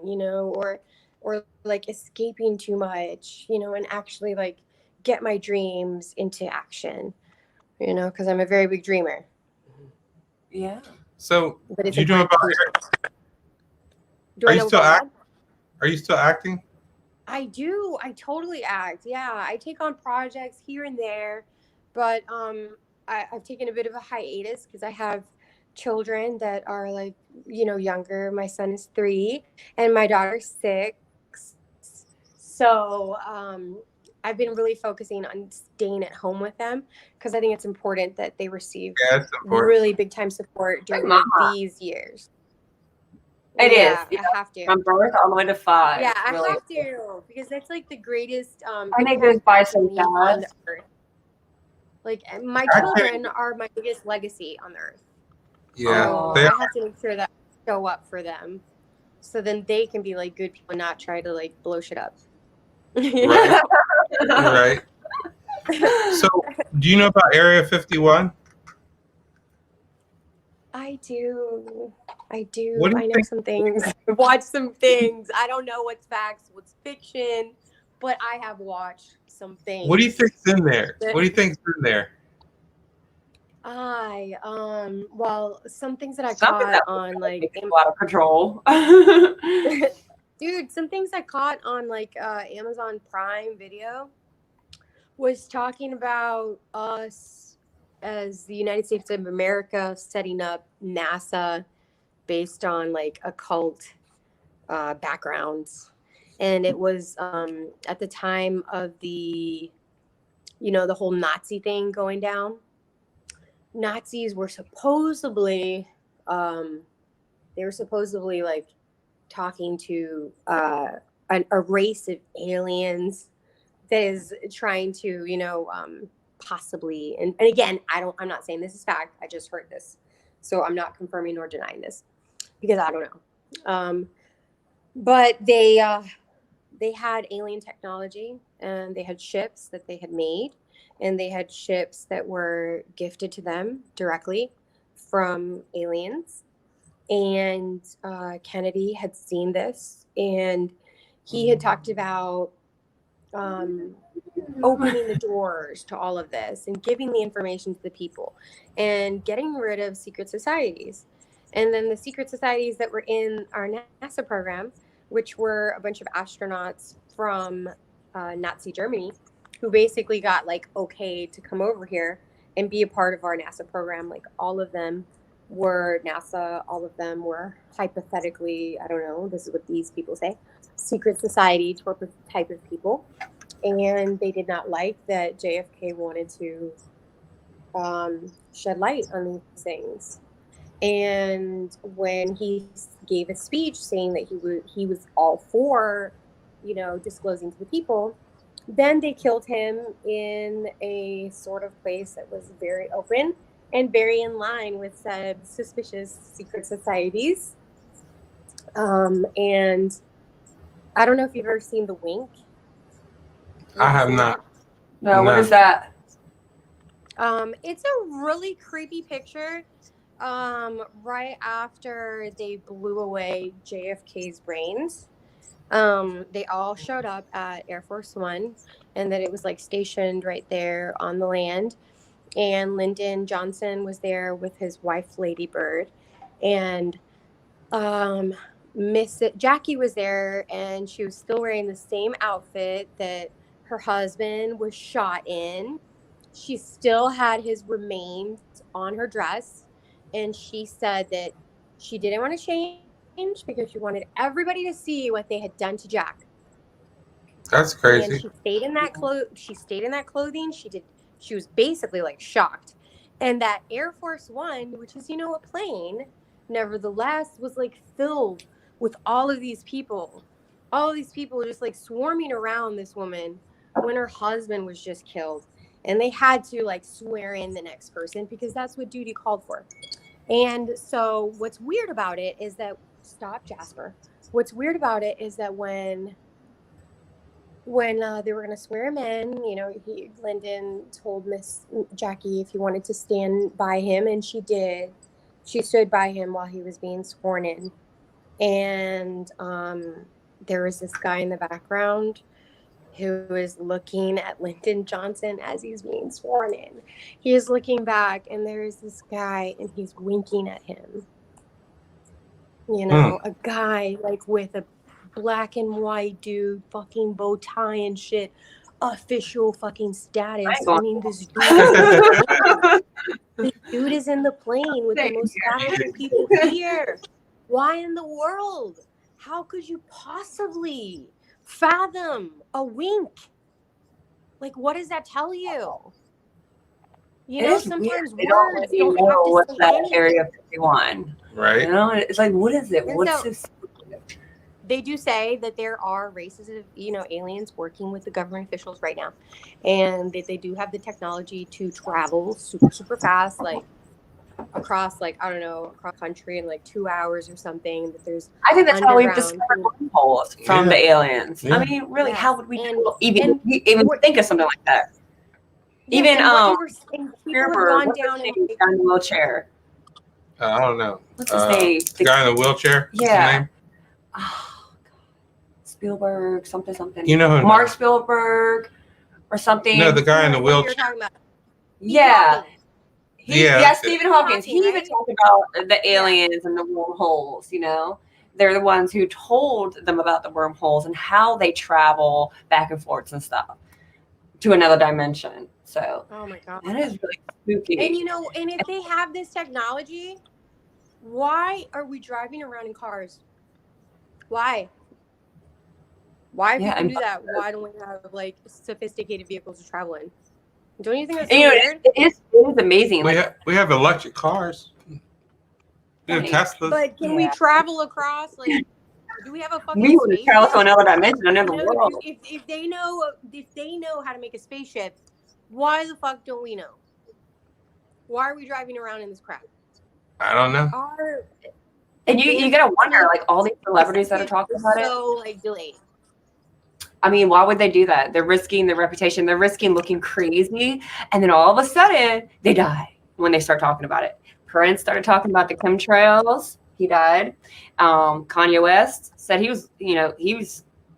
or like escaping too much, and actually like get my dreams into action, because I'm a very big dreamer. Yeah. So, But it's do you know about? Are you still acting? I do. I totally act. Yeah, I take on projects here and there, but I've taken a bit of a hiatus because I have children that are like, younger. My son is 3 and my daughter's 6. So I've been really focusing on staying at home with them because I think it's important that they receive really big time support during these years. It is. I have to. From birth all the way to 5. Yeah, I have to because that's like the greatest. I think goes by so fast. Like my children are my biggest legacy on the earth. Yeah, so I have to make sure that I show up for them, so then they can be like good people and not try to like blow shit up. Right. Right. So, do you know about Area 51? I do. What do you I know some things. Watch some things. I don't know what's facts, what's fiction, but I have watched some things. What do you think's in there? Well, some things that I caught on like out of control. Dude, some things I caught on like Amazon Prime Video was talking about us as the United States of America setting up NASA based on like occult backgrounds. And it was at the time of the, the whole Nazi thing going down. Nazis were supposedly, like talking to a race of aliens that is trying to, possibly, and again, I'm not saying this is fact. I just heard this. So I'm not confirming nor denying this because I don't know. But they had alien technology and they had ships that they had made and they had ships that were gifted to them directly from aliens. And Kennedy had seen this and he had talked about opening the doors to all of this and giving the information to the people and getting rid of secret societies. And then the secret societies that were in our NASA program, which were a bunch of astronauts from Nazi Germany, who basically got like okay to come over here and be a part of our NASA program. Like all of them were NASA, all of them were hypothetically, I don't know, this is what these people say, secret society type of people. And they did not like that JFK wanted to shed light on these things. And when he gave a speech saying that he was all for, disclosing to the people, then they killed him in a sort of place that was very open and very in line with said suspicious secret societies. And I don't know if you've ever seen The Wink. I have not. No, what is that? It's a really creepy picture. Right after they blew away JFK's brains, they all showed up at Air Force One, and that it was like stationed right there on the land. And Lyndon Johnson was there with his wife, Lady Bird, and Miss Jackie was there, and she was still wearing the same outfit that her husband was shot in. She still had his remains on her dress. And she said that she didn't want to change because she wanted everybody to see what they had done to Jack. That's And crazy. she stayed in that clothing. She was basically like shocked. And that Air Force One, which is, a plane, nevertheless was like filled with all of these people. All of these people just like swarming around this woman when her husband was just killed. And they had to like swear in the next person because that's what duty called for. And so what's weird about it is that, stop, Jasper. What's weird about it is that when they were going to swear him in, Lyndon told Miss Jackie if he wanted to stand by him, and she did. She stood by him while he was being sworn in. And there was this guy in the background who was looking at Lyndon Johnson as he's being sworn in. He is looking back, and there's this guy, and he's winking at him. A guy like with a black and white dude, fucking bow tie and shit, official fucking status. I mean, this dude is in the plane with the most powerful people here. Why in the world? How could you possibly fathom a wink? Like, what does that tell you? Sometimes they don't words let you don't know have to what's say that anything. Area 51. Right. It's like, what is it? And What's so, this? they do say that there are races of, aliens working with the government officials right now. And that they do have the technology to travel super, super fast, like across, like, I don't know, across country in like 2 hours or something. That there's I think that's how we've underground discovered wormholes from the aliens. Yeah. I mean, really, how would we even what- think of something like that? Yes, Even people have gone what's down his and name? The guy in the wheelchair. I don't know. What's his name? The guy in the wheelchair. What's his name? Oh, God. Spielberg, something. You know who? Mark Spielberg or something. No, the guy in the what you're wheelchair. talking about. Yeah. Yeah. Stephen Hawking. He even right? talked about the aliens and the wormholes, They're the ones who told them about the wormholes and how they travel back and forth and stuff to another dimension. So, Oh my God. that is really spooky. And if they have this technology, why are we driving around in cars? Why? Why if we can do that, why don't we have like sophisticated vehicles to travel in? Don't you think that's so weird? It is amazing. We have electric cars. We have Right. Teslas. But can we travel across? Like, do we have a fucking We would spaceship? travel to another dimension, another world. If they know how to make a spaceship, why the fuck don't we know? Why are we driving around in this crap? I don't know. And you gotta wonder, like, all these celebrities that are talking about it. So like delayed. I mean, why would they do that? They're risking their reputation. They're risking looking crazy, and then all of a sudden they die when they start talking about it. Prince started talking about the chemtrails. He died. Kanye West said he was.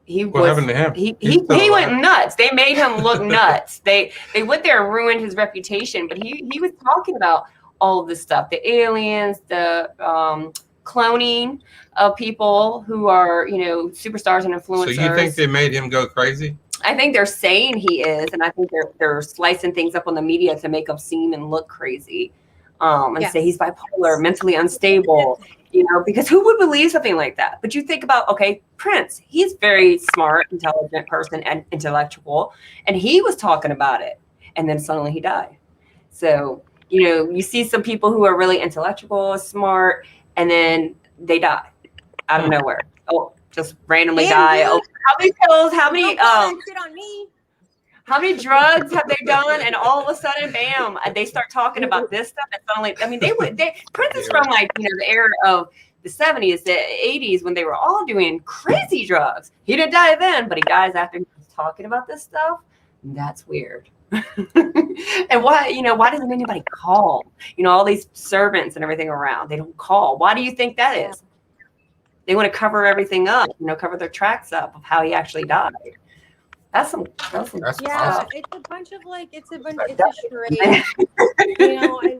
What happened to him? He went nuts. They made him look nuts. They went there and ruined his reputation. But he was talking about all of this stuff: the aliens, the cloning of people who are superstars and influencers. So you think they made him go crazy? I think they're saying he is, and I think they're slicing things up on the media to make him seem and look crazy, and say he's bipolar, mentally unstable. Because who would believe something like that? But you think about, okay, Prince, he's very smart, intelligent person and intellectual, and he was talking about it, and then suddenly he died. So, you see some people who are really intellectual, smart, and then they die out of nowhere. Oh, just randomly die. Oh, how many pills? How many how many drugs have they done? And all of a sudden, bam, they start talking about this stuff. And suddenly, I mean, Prince is from the era of the 70s, the 80s, when they were all doing crazy drugs. He didn't die then, but he dies after he was talking about this stuff. That's weird. And why doesn't anybody call? All these servants and everything around, they don't call. Why do you think that is? They want to cover everything up, cover their tracks up of how he actually died. That's awesome. It's a bunch of it's a charade,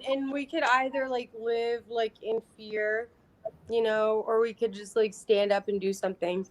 and we could either live in fear, or we could just stand up and do something.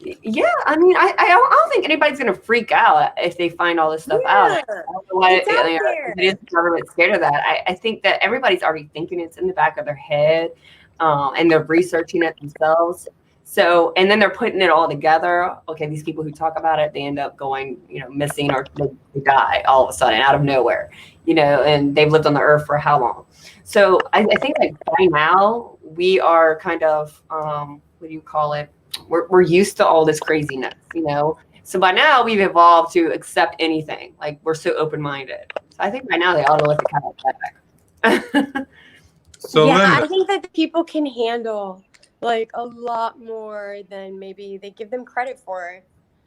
Yeah, I mean, I don't think anybody's gonna freak out if they find all this stuff out. I don't know why it is the government scared of that. I think that everybody's already thinking it's in the back of their head, and they're researching it themselves. So, and then they're putting it all together. Okay, these people who talk about it, they end up going, missing, or they die all of a sudden out of nowhere, and they've lived on the earth for how long? So I think like by now we are kind of, what do you call it? We're used to all this craziness, So by now we've evolved to accept anything. Like we're so open-minded. So I think by now they ought to let the cat back. So yeah, Linda, I think that people can handle like a lot more than maybe they give them credit for.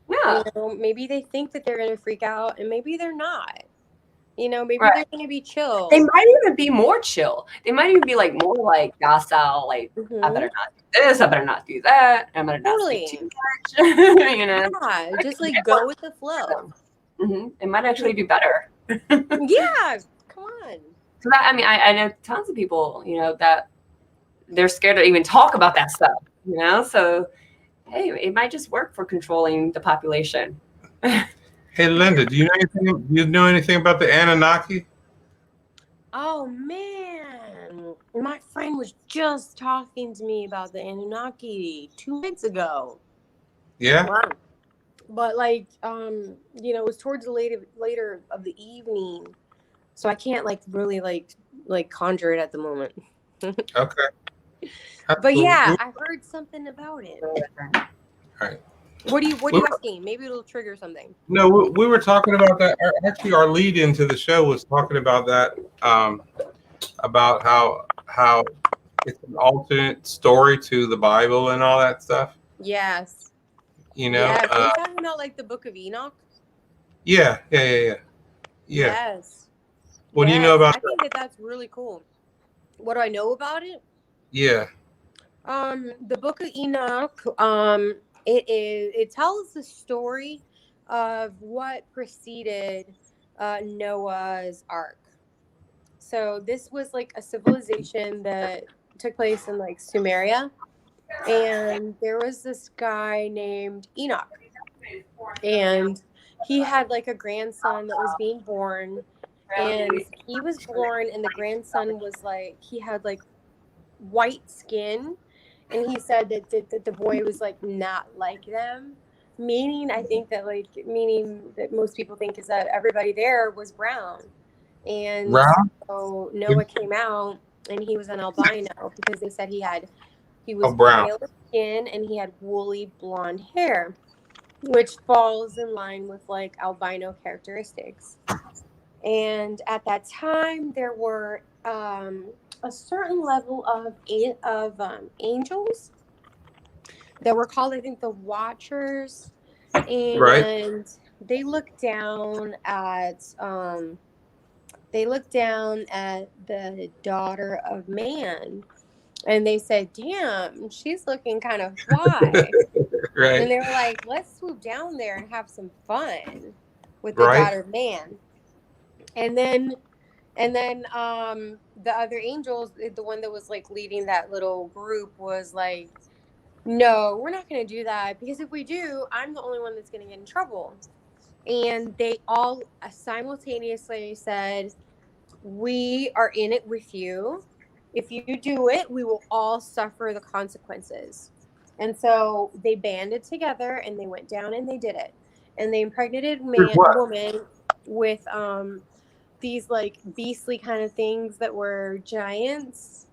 Yeah. Maybe they think that they're going to freak out, and maybe they're not. Maybe Right. they're going to be chill. They might even be more chill. They might even be like more like docile, like I better not do this, I better not do that, I'm better not speak too much. Yeah, just like go with the flow. It might actually be better. Yeah, come on. So that, I know tons of people, that they're scared to even talk about that stuff, So hey, it might just work for controlling the population. hey Linda, do you know anything about the Anunnaki? Oh man, my friend was just talking to me about the Anunnaki 2 nights ago. Yeah. Wow. But like, it was towards the later of the evening, so I can't like really like conjure it at the moment. Okay. But yeah, I heard something about it. All right. What are you asking? Maybe it'll trigger something. No, we were talking about that. Actually, our lead into the show was talking about that, about how it's an alternate story to the Bible and all that stuff. Yes. Yeah, are you talking about like the Book of Enoch? Yeah. Yes. What do you know about I think that's really cool. What do I know about it? Yeah. The Book of Enoch, it tells the story of what preceded Noah's Ark. So this was like a civilization that took place in like Sumeria, and there was this guy named Enoch, and he had like a grandson that was being born, and he was born, and the grandson was like, he had like white skin, and he said that the boy was like not like them, meaning that most people think is that everybody there was brown, and so Noah came out and he was an albino because they said he was brown pale skin and he had woolly blonde hair, which falls in line with like albino characteristics. And at that time there were a certain level of angels that were called, I think, the Watchers, and they looked down at the daughter of man, and they said, "Damn, she's looking kind of fly." Right. And they were like, "Let's swoop down there and have some fun with the daughter of man." And then the other angels, the one that was like leading that little group, was like, "No, we're not going to do that, because if we do, I'm the only one that's going to get in trouble." And they all simultaneously said, "We are in it with you. If you do it, we will all suffer the consequences." And so they banded together and they went down and they did it. And they impregnated woman with these like beastly kind of things that were giants.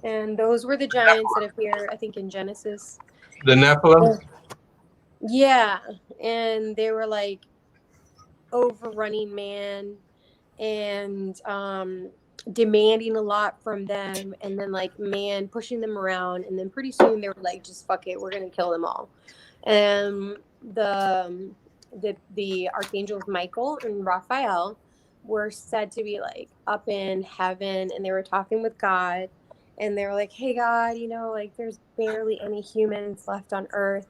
And those were the giants that appear, I think, in Genesis. The Nephilim? Yeah. And they were like overrunning man and demanding a lot from them, and then like man pushing them around, and then pretty soon they were like, just fuck it, we're gonna kill them all. And the archangels Michael and Raphael were said to be like up in heaven, and they were talking with God, and they were like, "Hey God, like there's barely any humans left on earth,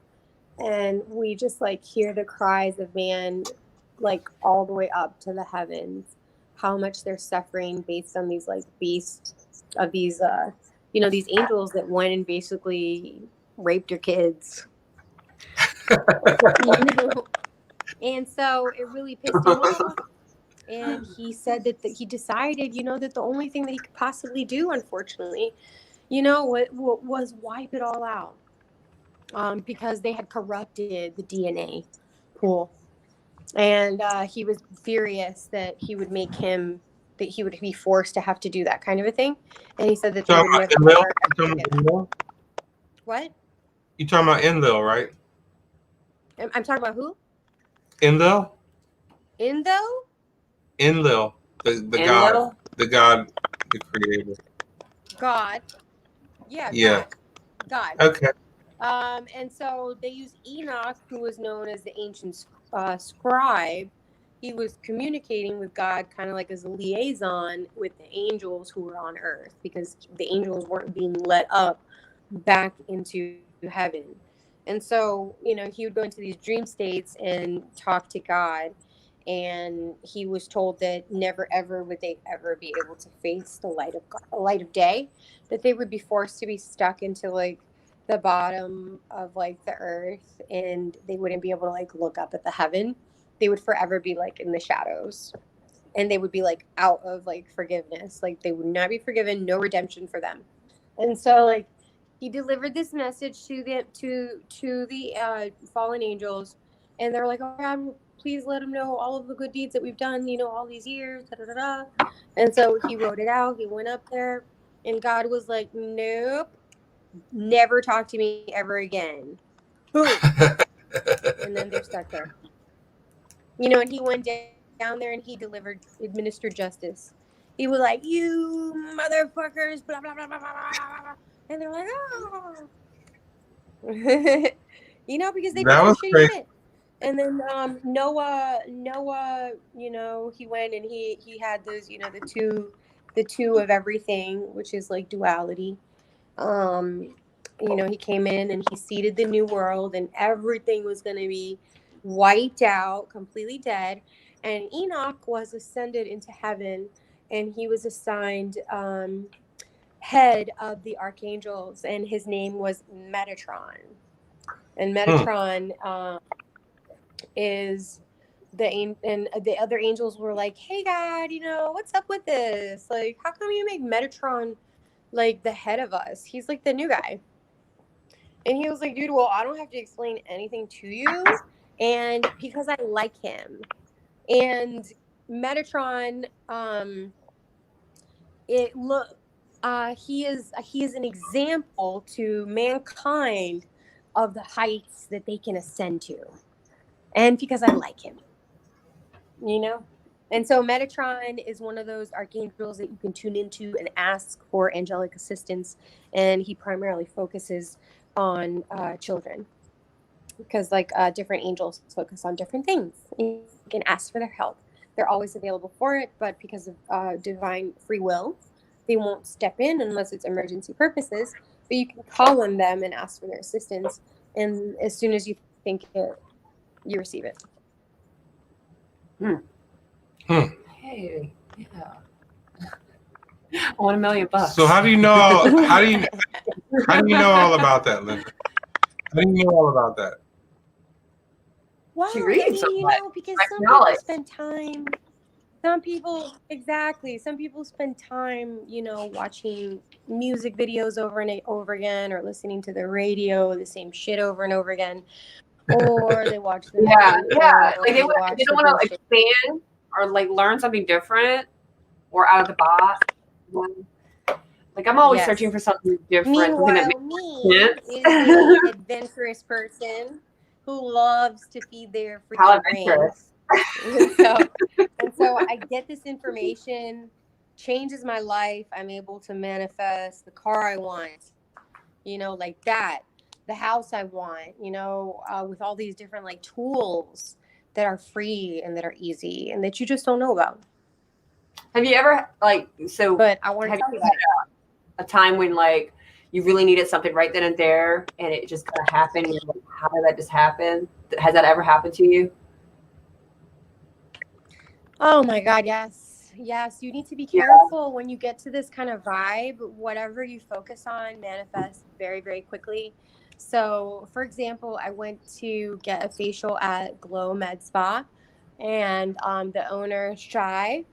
and we just like hear the cries of man like all the way up to the heavens, how much they're suffering based on these like beasts of these these angels that went and basically raped your kids." And so it really pissed him off, and he said that he decided that the only thing that he could possibly do, unfortunately, was wipe it all out. because they had corrupted the DNA pool. And he was furious that he would be forced to have to do that kind of a thing. And he said that they Talking would about never, Enlil? ever, You ever talking forgive about him. Enlil? What? You talking about Enlil, right? I'm talking about who? Enlil? Indo? Enlil, the god, Enlil? the creator. God. Yeah, Yeah. God. Okay. And so they used Enoch, who was known as the ancient scribe. He was communicating with God kind of like as a liaison with the angels who were on earth, because the angels weren't being let up back into heaven. And so, he would go into these dream states and talk to God. And he was told that never ever would they ever be able to face the light of God, the light of day, that they would be forced to be stuck into like the bottom of like the earth, and they wouldn't be able to like look up at the heaven. They would forever be like in the shadows, and they would be like out of like forgiveness. Like they would not be forgiven, no redemption for them. And so like he delivered this message to the fallen angels, and they're like, oh God, please let them know all of the good deeds that we've done, all these years, da, da, da, da. And so he wrote it out. He went up there, and God was like, nope, never talk to me ever again. Boom. And then they're stuck there. And he went down there and he administered justice. He was like, you motherfuckers, blah, blah, blah, blah, blah, blah. And they're like, oh. Because they did That some was shitty crazy. shit. And then Noah, he went and he had those, the two of everything, which is like duality. He came in and he seeded the new world, and everything was going to be wiped out, completely dead. And Enoch was ascended into heaven, and he was assigned head of the archangels, and his name was Metatron. And Metatron is and the other angels were like, hey God, what's up with this? Like, how come you make Metatron like the head of us? He's like the new guy. And he was like, dude, well, I don't have to explain anything to you, and because I like him. And Metatron, he is an example to mankind of the heights that they can ascend to, and because I like him, And so Metatron is one of those archangels that you can tune into and ask for angelic assistance, and he primarily focuses on children, because different angels focus on different things. You can ask for their help. They're always available for it, but because of divine free will, they won't step in unless it's emergency purposes. But you can call on them and ask for their assistance, and as soon as you think it, you receive it. Hey, yeah. I want $1 million. So how do you know how do you know all about that, Linda? How do you know all about that? Well, She reads so much. because Like some knowledge. people spend time. Some people spend time, watching music videos over and over again, or listening to the radio, the same shit over and over again, or they watch the Yeah. or Like they don't want to expand or like learn something different or out of the box. Like I'm always searching for something different. Meanwhile, me is the adventurous person who loves to feed their freaking brains. And so I get this information, changes my life. I'm able to manifest the car I want, like that, the house I want, with all these different like tools that are free and that are easy and that you just don't know about. Have you ever But I want to tell you that a time when like you really needed something right then and there and it just kind of happened? You're like, how did that just happen? Has that ever happened to you? Oh my God, yes. You need to be careful when you get to this kind of vibe. Whatever you focus on manifests very, very quickly. So, for example, I went to get a facial at Glow Med Spa, and the owner, Shy,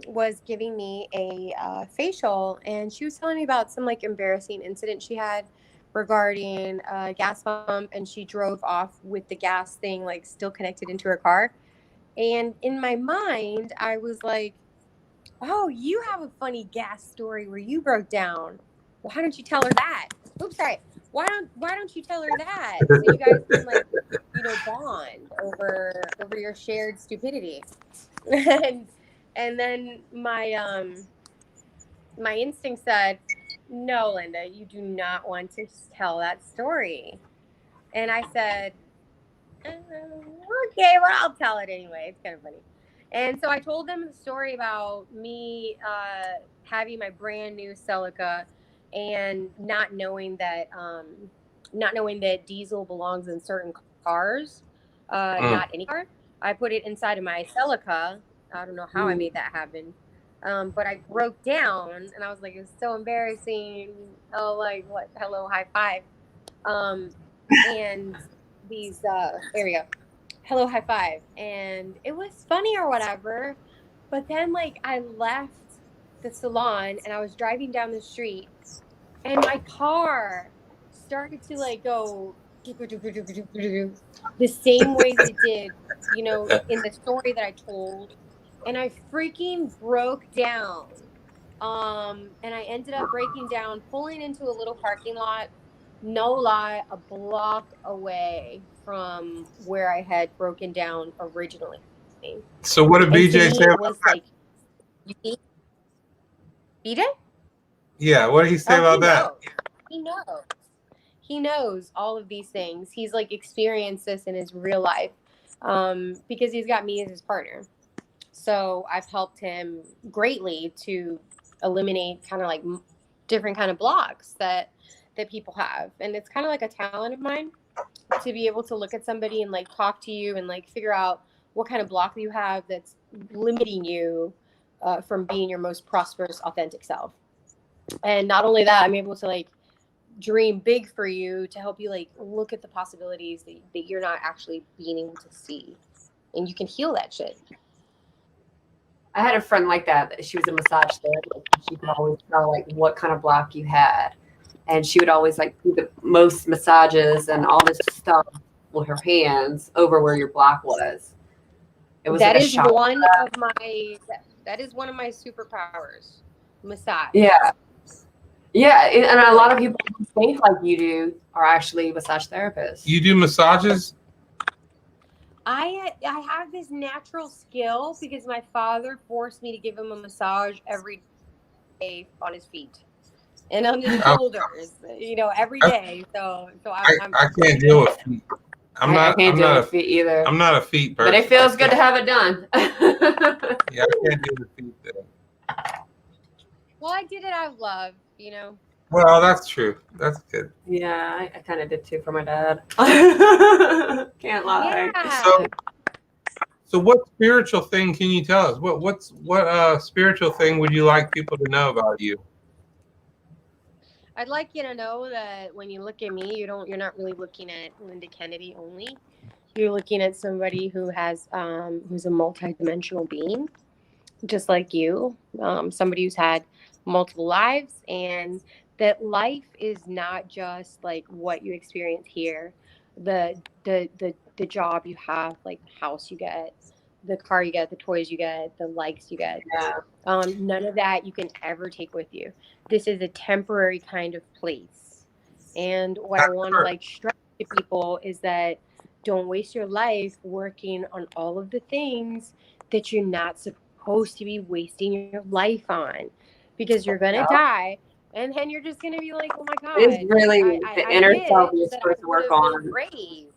was giving me a facial, and she was telling me about some like embarrassing incident she had regarding a gas pump, and she drove off with the gas thing like still connected into her car. And in my mind, I was like, oh, you have a funny gas story where you broke down. Why don't you tell her that? Oops, sorry. Why don't you tell her that? So you guys can like, bond over your shared stupidity. and then my instinct said, no, Linda, you do not want to tell that story. And I said, okay, well, I'll tell it anyway. It's kind of funny. And so I told them the story about me having my brand new Celica and not knowing that diesel belongs in certain cars, not any car. I put it inside of my Celica. I don't know how I made that happen. But I broke down and I was like, it's so embarrassing. Oh, like what? Hello, high five. And these, there we go. Hello, high five. And it was funny or whatever. But then like I left the salon and I was driving down the street and my car started to like go the same way that it did, in the story that I told. And I freaking broke down. And I ended up breaking down, pulling into a little parking lot, no lie, a block away from where I had broken down originally. So what did And BJ to me, say it about was that? like, you see, BJ? Yeah, what did he say about that? He knows. He knows all of these things. He's like experienced this in his real life, because he's got me as his partner. So I've helped him greatly to eliminate kind of like different kind of blocks that people have. And it's kind of like a talent of mine to be able to look at somebody and like talk to you and like figure out what kind of block you have that's limiting you from being your most prosperous, authentic self. And not only that, I'm able to like dream big for you to help you like look at the possibilities that you're not actually being able to see. And you can heal that shit. I had a friend like that. She was a massage therapist. She could always tell like what kind of block you had, and she would always like do the most massages and all this stuff with her hands over where your block was. It was That like a is shock. one of my that is one of my superpowers. Massage. Yeah, yeah, and a lot of people who think like you do are actually massage therapists. You do massages? I have this natural skill because my father forced me to give him a massage every day on his feet and on his shoulders, every day. So I can't deal with feet. I can't deal with feet either. I'm not a feet person. But it feels good to have it done. Yeah, I can't deal with feet though. Well, I did it out of love, Well, that's true. That's good. Yeah, I kind of did too for my dad. Can't lie. Yeah. So what spiritual thing can you tell us? What spiritual thing would you like people to know about you? I'd like you to know that when you look at me, you're not really looking at Linda Kennedy only. You're looking at somebody who has who's a multidimensional being, just like you. Somebody who's had multiple lives, and that life is not just like what you experience here. The job you have, like the house you get, the car you get, the toys you get, the likes you get. Yeah. None of that you can ever take with you. This is a temporary kind of place. And what I want to like stress to people is that don't waste your life working on all of the things that you're not supposed to be wasting your life on, because you're going to die. And then you're just going to be like, oh my God. It's really the inner self you're supposed to work on. Brave.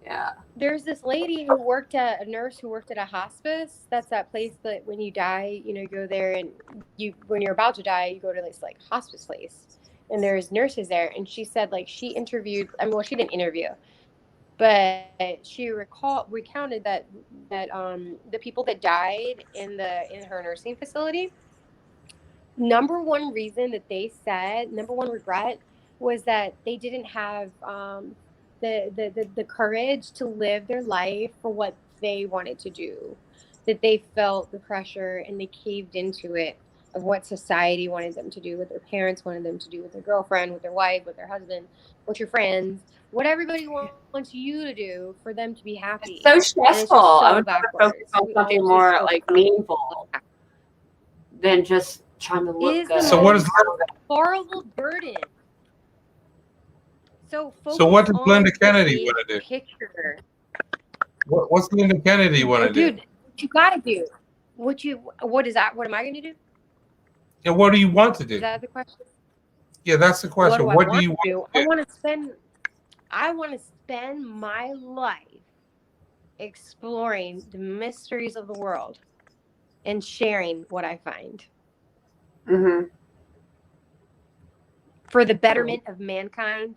Yeah. There's this lady who worked at a nurse who worked at a hospice. That's that place that when you die, you go there, and when you're about to die, you go to this like hospice place, and there's nurses there. And she said like she interviewed. She didn't interview, but she recounted that the people that died in her nursing facility, number one regret was that they didn't have the courage to live their life for what they wanted to do, that they felt the pressure and they caved into it of what society wanted them to do, what their parents wanted them to do, with their girlfriend, with their wife, with their husband, with your friends, what everybody wants you to do for them to be happy. It's so And it's stressful. just so I would rather backwards. focus on We all something just more focus like on meaningful than just trying to look is good. the So what is most horrible burden. So focus So what does on Linda the Kennedy big want to do? picture. What's Linda Kennedy want to do? Dude, what you gotta do. What is that? What am I gonna do? Yeah, what do you want to Is do? that the question? Yeah, that's the What question. do I What do want you to do? want to do? I want to spend my life exploring the mysteries of the world and sharing what I find Mm-hmm. for the betterment of mankind,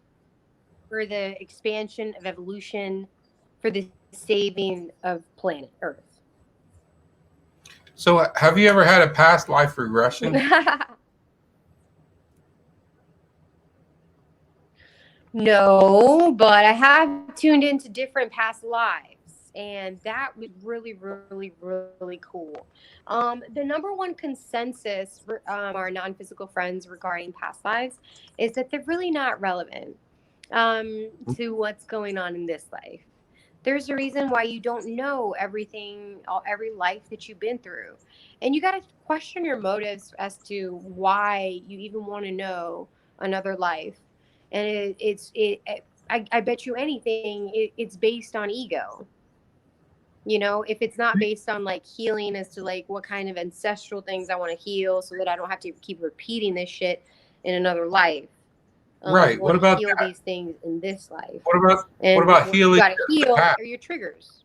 for the expansion of evolution, for the saving of planet Earth. So have you ever had a past life regression? No, but I have tuned into different past lives, and that was really, really, really cool. The number one consensus for our non-physical friends regarding past lives is that they're really not relevant to what's going on in this life. There's a reason why you don't know everything, every life that you've been through, and you got to question your motives as to why you even want to know another life. And I bet you anything, it's based on ego. You know, if it's not based on like healing as to like what kind of ancestral things I want to heal so that I don't have to keep repeating this shit in another life. Right. You What want to about heal that? these things in this life. What And about what you healing got to your heal past? are your triggers.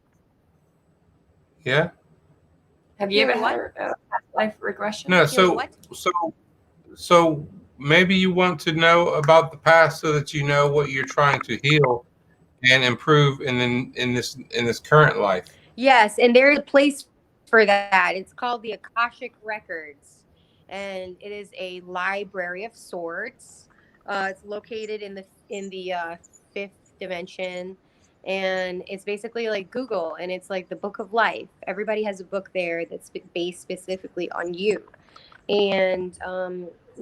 Yeah. Have you ever Healing had a past life regression? No. Healing what? So maybe you want to know about the past so that you know what you're trying to heal and improve in this current life. Yes, and there's a place for that. It's called the Akashic Records, and it is a library of sorts. It's located in the fifth dimension, and it's basically like Google, and it's like the book of life. Everybody has a book there that's based specifically on you, and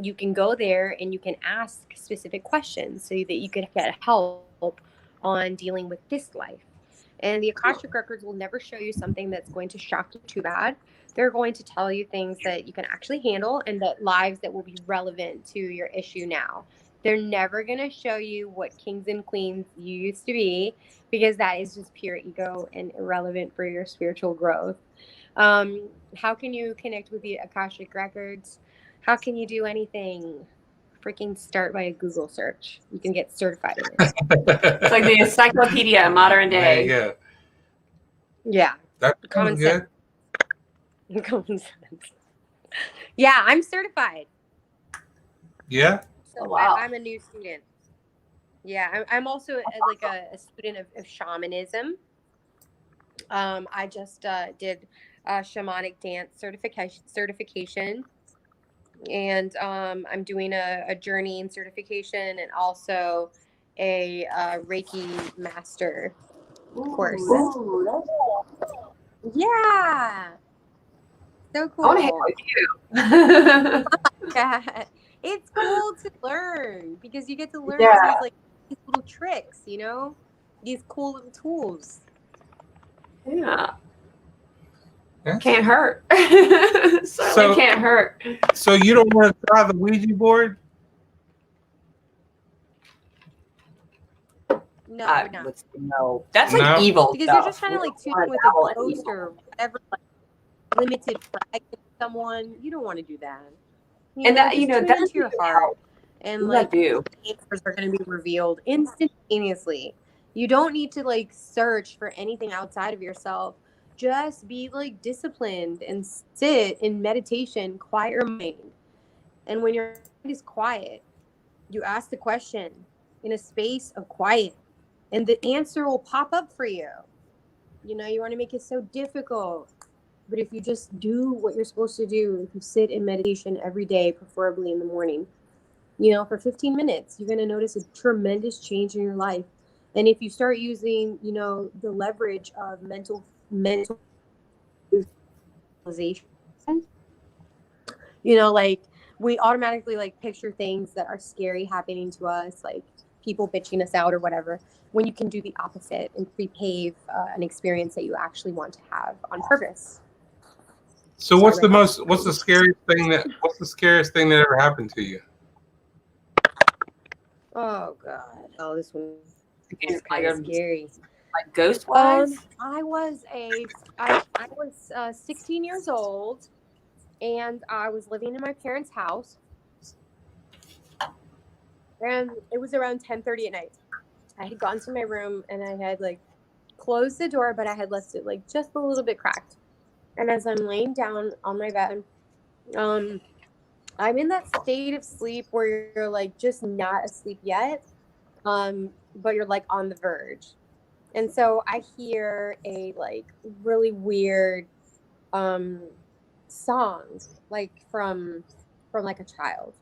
you can go there and you can ask specific questions so that you can get help on dealing with this life. And the Akashic Records will never show you something that's going to shock you too bad. They're going to tell you things that you can actually handle and that lives that will be relevant to your issue now. They're never going to show you what kings and queens you used to be, because that is just pure ego and irrelevant for your spiritual growth. How can you connect with the Akashic Records? How can you do anything? Freaking start by a Google search. You can get certified in it. It's like the encyclopedia of modern There you day. go. Yeah. That Common sounds good. sense. Common sense. Yeah, I'm certified. Yeah. So Oh, wow. I'm a new student. Yeah, I'm also a student of shamanism. I just did shamanic dance certification, and I'm doing a journey and certification, and also a Reiki master course. Ooh, Yeah, so I want to hang cool. out with you. Yeah, it's cool to learn because you get to learn Yeah. all these little tricks, you know, these cool little tools. Yeah. Yeah. Can't hurt. Certainly So- can't hurt. So you don't want to try the Ouija board? No, no. No. That's like No? evil Because stuff. you're just trying to We like don't tune want in with dabble a in ghost evil. or whatever, like limited fragment someone. You don't want to do that. And that, just tune that into your doesn't heart, help. and What like do you? answers are going to be revealed instantaneously. You don't need to like search for anything outside of yourself. Just be like disciplined and sit in meditation, quiet your mind. And when your mind is quiet, you ask the question in a space of quiet, and the answer will pop up for you. You know, you want to make it so difficult. But if you just do what you're supposed to do, if you sit in meditation every day, preferably in the morning, for 15 minutes, you're going to notice a tremendous change in your life. And if you start using, the leverage of mental visualization, You know, like we automatically like picture things that are scary happening to us, like people bitching us out or whatever, when you can do the opposite and prepave an experience that you actually want to have on purpose. So what's the scariest thing that ever happened to you? Oh God! Oh, this one Again, is kind of scary. like ghost wise. I was 16 years old, and I was living in my parents' house, and it was around 10:30 at night. I had gone to my room and I had like closed the door, but I had left it like just a little bit cracked. And as I'm laying down on my bed, I'm in that state of sleep where you're like just not asleep yet, but you're like on the verge. And so I hear a like really weird song, like from like a child.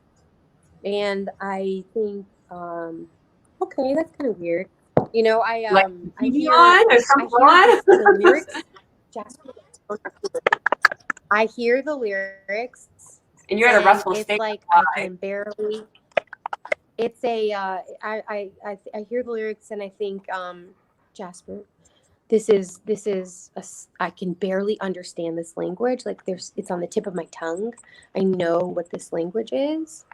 And I think, okay, that's kind of weird. You know, I hear the lyrics. I hear the lyrics. And you're at a restful it's state. Like I can barely. It's a. I hear the lyrics and I think, Jasper, this is I can barely understand this language. Like it's on the tip of my tongue. I know what this language is,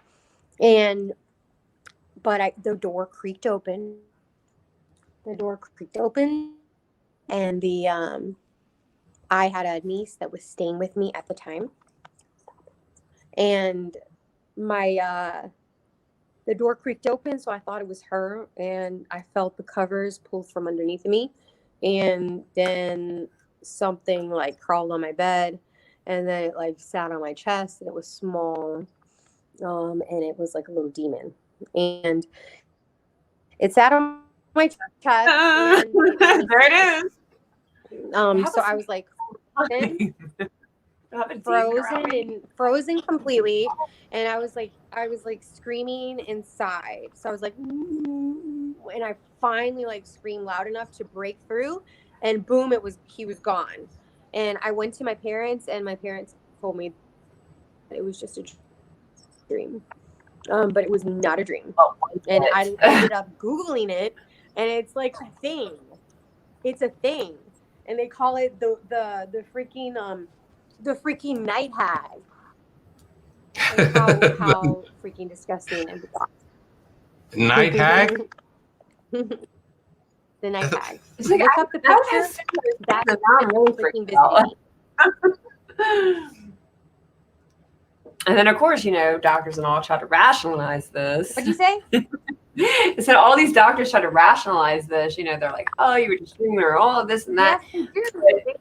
but the door creaked open. And I had a niece that was staying with me at the time, and the door creaked open, so I thought it was her, and I felt the covers pulled from underneath me, and then something like crawled on my bed, and then it like sat on my chest, and it was small, and it was like a little demon, and it sat on my chest. There it is. So I was like frozen completely, and I was like screaming inside. So I was like, and I finally like screamed loud enough to break through, and boom, he was gone. And I went to my parents, and my parents told me that it was just a dream, but it was not a dream. And I ended up Googling it, and it's like a thing. It's a thing, and they call it the freaking night hag. And how freaking disgusting and bizarre. Night hag? The night hag. It's like, Look up the picture. That's really freaking visiting. And then, of course, you know, doctors and all try to rationalize this. What'd you say? So all these doctors try to rationalize this. You know, they're like, "Oh, you were just dreaming," or all of this and that. Yes, they do.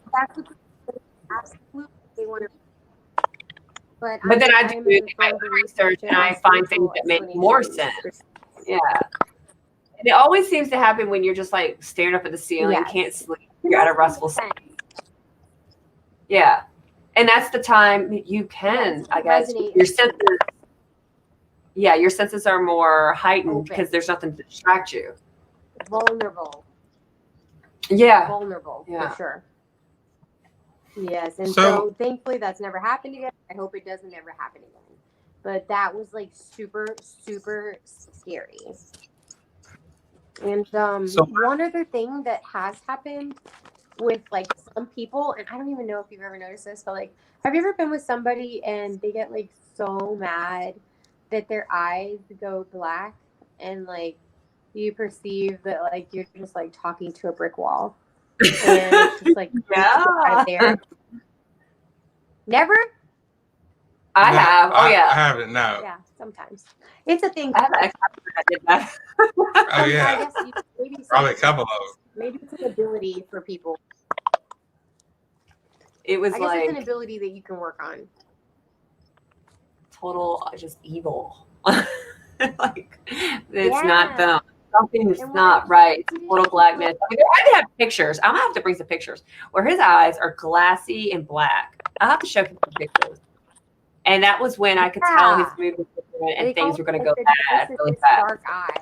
Absolutely, they want to. But then I do my research and I find things that make more sense. Yeah. And it always seems to happen when you're just like staring up at the ceiling, you can't sleep, you're at a restful state. Yeah. And that's the time you can, I guess, your senses are more heightened because there's nothing to distract you. Vulnerable. Yeah. Vulnerable, yeah. for sure. Yes, and so thankfully that's never happened again. I hope it doesn't ever happen again. But that was like super, super scary. And one other thing that has happened with like some people, and I don't even know if you've ever noticed this, but like, have you ever been with somebody and they get like so mad that their eyes go black and like you perceive that like you're just like talking to a brick wall? And it's just like right there. Never? I have. Oh yeah. I haven't. No. Yeah, sometimes it's a thing. I have an ex-husband that did that. Oh yeah. I guess maybe probably a couple of them. Maybe it's an ability for people. It was I guess like it's an ability that you can work on. Total just evil. Like it's not them. Something's not right. It's a total black man. I mean, I have pictures. I'm gonna have to bring some pictures where his eyes are glassy and black. I'll have to show people pictures. And that was when I could tell his mood was different and things were gonna go bad really fast. Dark eye.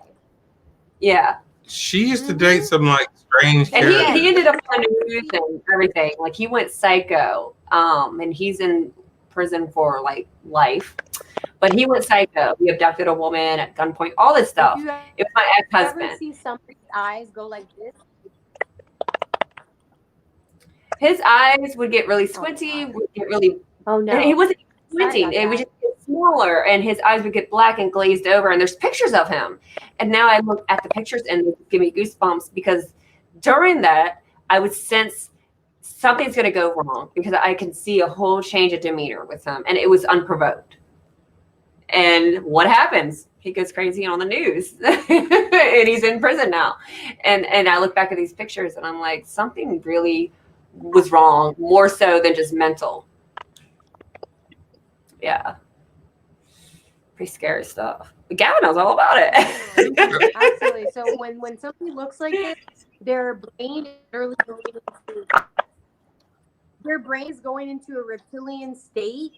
Yeah. She used to date some like strange And character. he ended up on the news and everything. Like he went psycho. And he's in prison for like life. But he went psycho. He abducted a woman at gunpoint, all this stuff. If you It was my ever ex-husband. see somebody's eyes go like this, His eyes would get really squinty, would get really, oh no, and he wasn't Sorry squinting. about It would that. just get smaller, and his eyes would get black and glazed over. And there's pictures of him. And now I look at the pictures and they give me goosebumps because during that, I would sense something's going to go wrong because I can see a whole change of demeanor with him, and it was unprovoked. And what happens? He goes crazy on the news, and he's in prison now. And I look back at these pictures, and I'm like, something really was wrong, more so than just mental. Yeah, pretty scary stuff. But Gavin knows all about it. Absolutely. So when somebody looks like this, their brain is literally going into a reptilian state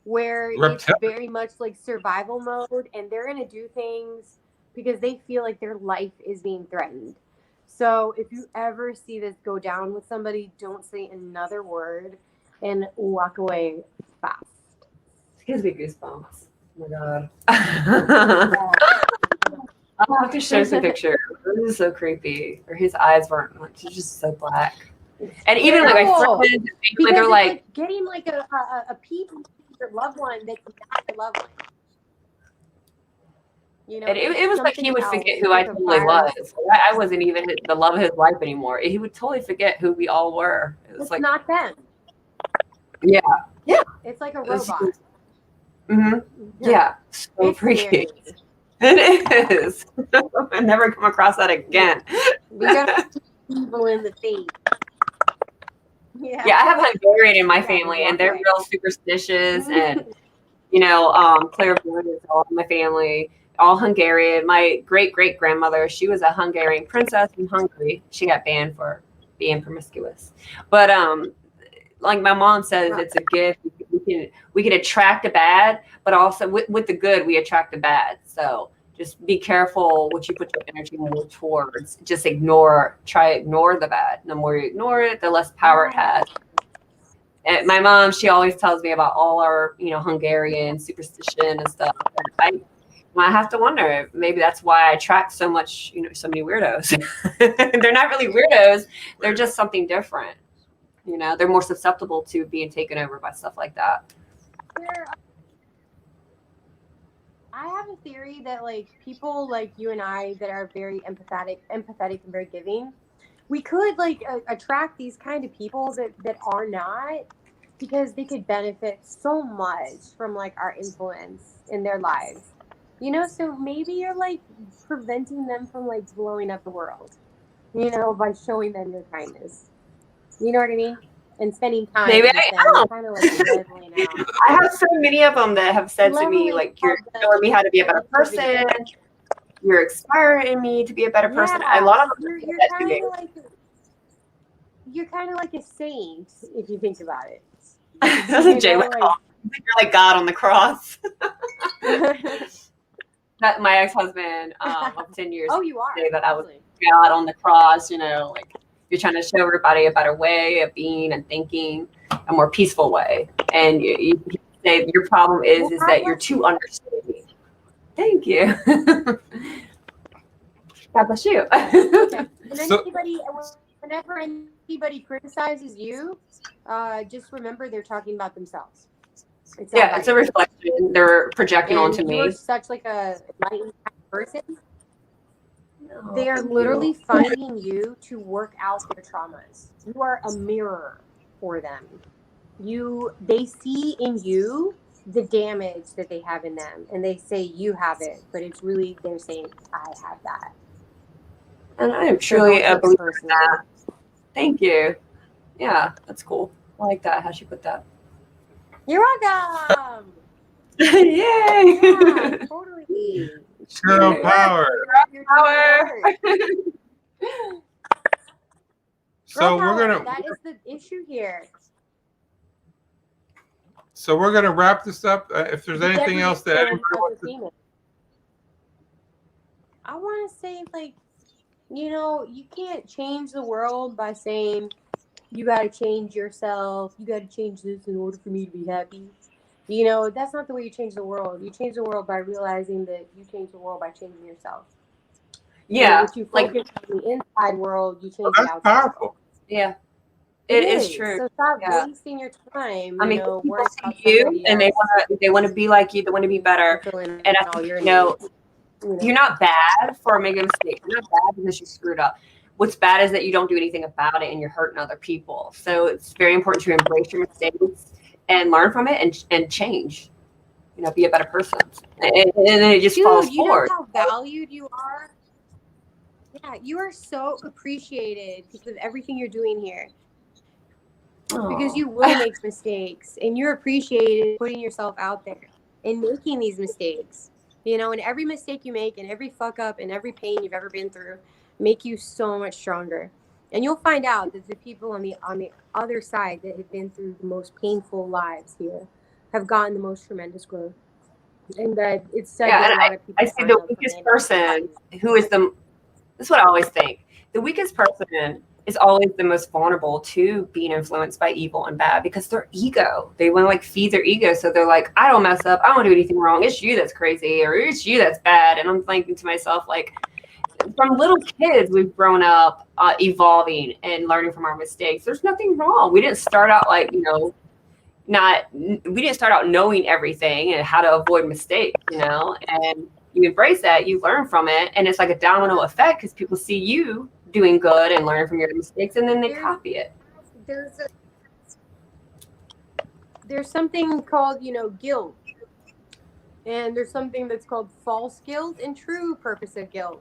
where it's very much like survival mode, and they're going to do things because they feel like their life is being threatened. So if you ever see this go down with somebody, don't say another word and walk away fast. It gives me goosebumps. Oh my god. I'll have to show some pictures. This is so creepy. Or his eyes weren't like, just so black. And even like my friends, Because they're it's like getting like a peep into your loved one that's not your loved one. You know, and it was like he would something forget else, who I like a totally virus. was. I wasn't even the love of his life anymore. He would totally forget who we all were. It was It's like not them. Yeah. Yeah. It's like a It's- robot. Mm-hmm. Yeah. So It's freaky. scary. It is. I'll never come across that again. We got evil in the face. Yeah. Yeah, I have Hungarian in my Yeah, family, walk and they're away. real superstitious, and clairvoyant is all in my family, all Hungarian. My great grandmother, she was a Hungarian princess in Hungary. She got banned for being promiscuous, but like my mom says, it's a gift. We can attract the bad, but also with the good, we attract the bad. So just be careful what you put your energy more towards. Just ignore the bad. The more you ignore it, the less power it has. And my mom, she always tells me about all our, Hungarian superstition and stuff. And I have to wonder, maybe that's why I attract so much, so many weirdos. They're not really weirdos. They're just something different. They're more susceptible to being taken over by stuff like that. I have a theory that like people like you and I that are very empathetic and very giving, we could like attract these kind of people that are not, because they could benefit so much from like our influence in their lives. So maybe you're like preventing them from like blowing up the world, by showing them your kindness. You know what I mean? And spending time Maybe with them, kind of like leveling out. I have so many of them that have said to me, like, you're showing me how to be a better person. You're inspiring me to be a better person. Yeah, a lot of them you're kind of like a saint if you think about it. That's a Jay West call. You're like God on the cross. That my ex-husband of 10 years. Oh, you are. Say that I was God on the cross. Like you're trying to show everybody a better way of being and thinking, a more peaceful way. And you say your problem is that you're too understanding. Thank you. God bless you. And whenever anybody criticizes you, just remember they're talking about themselves. It's a reflection. They're projecting onto me. You're such like a enlightened person. They are literally finding you to work out their traumas. You are a mirror for them. They see in you the damage that they have in them, and they say you have it, but it's really they're saying I have that. And I am truly a believer in that. Thank you. Yeah, that's cool. I like that. How she put that. You're welcome. Yay! Yeah, totally. Girl power. Power. So we're gonna. That is the issue here. So we're gonna wrap this up. If there's anything else that anybody wants to. I want to say, like, you can't change the world by saying you got to change yourself. You got to change this in order for me to be happy. You know, that's not the way you change the world. You change the world by realizing that you change the world by changing yourself. Yeah, If you focus on the inside world, you change the That's outside. powerful. yeah, it is true. So stop Yeah. wasting your time. I mean, you know, people worrying about see you somebody and else they want to be like you. They want to be better. fulfilling And I all your you know, needs. You know? you're not bad for making a mistake. You're not bad because you screwed up. What's bad is that you don't do anything about it and you're hurting other people. So it's very important to embrace your mistakes and learn from it and change. You know, be a better person. And then it just falls Dude, you know forward. how valued you are? Yeah, you are so appreciated because of everything you're doing here. Because you will make mistakes and you're appreciated putting yourself out there and making these mistakes. You know, and every mistake you make and every fuck up and every pain you've ever been through make you so much stronger. And you'll find out that the people on the other side that have been through the most painful lives here have gotten the most tremendous growth. And that it's said that a lot of people I say the weakest person who is that's what I always think. The weakest person is always the most vulnerable to being influenced by evil and bad because their ego, they want to like feed their ego. So they're like, I don't mess up. I don't do anything wrong. It's you that's crazy or it's you that's bad. And I'm thinking to myself, like, from little kids, we've grown up evolving and learning from our mistakes. There's nothing wrong. We didn't start out like, you know, we didn't start out knowing everything and how to avoid mistakes, you know, and you embrace that, you learn from it. And it's like a domino effect because people see you doing good and learn from your mistakes and then they copy it. There's something called, you know, guilt. And there's something that's called false guilt and true purposive guilt.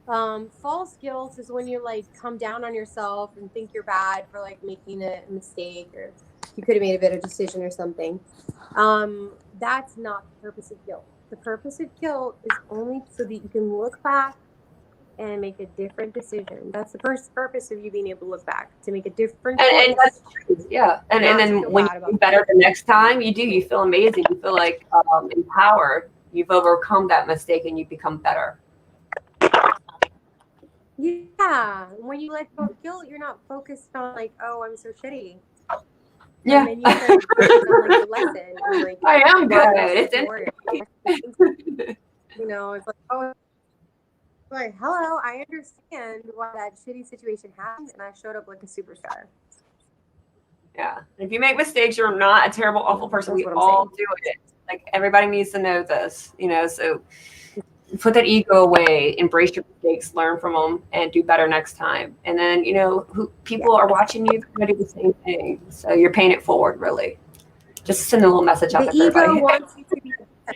False guilt is when you like come down on yourself and think you're bad for like making a mistake or you could have made a better decision or something. That's not the purpose of guilt. The purpose of guilt is only so that you can look back and make a different decision. That's the first purpose of you being able to look back, to make a different choice. And that's true. Yeah. And then when you do better the next time you feel amazing. You feel like empowered. You've overcome that mistake and you become better. Yeah. When you let go of guilt, you're not focused on like, oh, I'm so shitty. Yeah. And then you start focusing on like the lesson. And, like, I am good. It's you know, it's like, oh, like, hello, I understand why that shitty situation happened, and I showed up like a superstar. Yeah. If you make mistakes, you're not a terrible, awful person. That's We what I'm all saying. do it. Like everybody needs to know this, you know, so put that ego away, embrace your mistakes, learn from them, and do better next time. And then, you know, people are watching you, they're going to do the same thing. So you're paying it forward, really. Just send a little message out there for everybody. Ego wants you to be upset.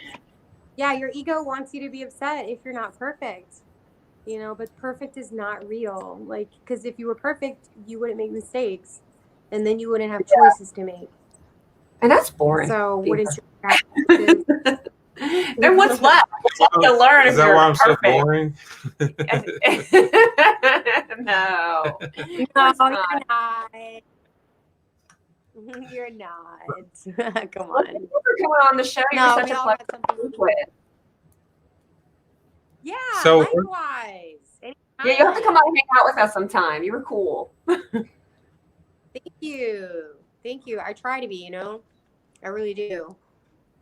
Yeah, your ego wants you to be upset if you're not perfect. You know, but perfect is not real. Like, because if you were perfect, you wouldn't make mistakes, and then you wouldn't have choices to make. And that's boring. So, what is your practice? Then what's left? To learn Is if that you're why I'm so perfect. boring? No. No, you're not. You're not. Come Well, on. thank you for coming on the show. You're No, such we a all pleasure got something to to speak with. Yeah, So- likewise. Yeah, you have to come out and hang out with us sometime. You were cool. Thank you. Thank you. I try to be, you know. I really do.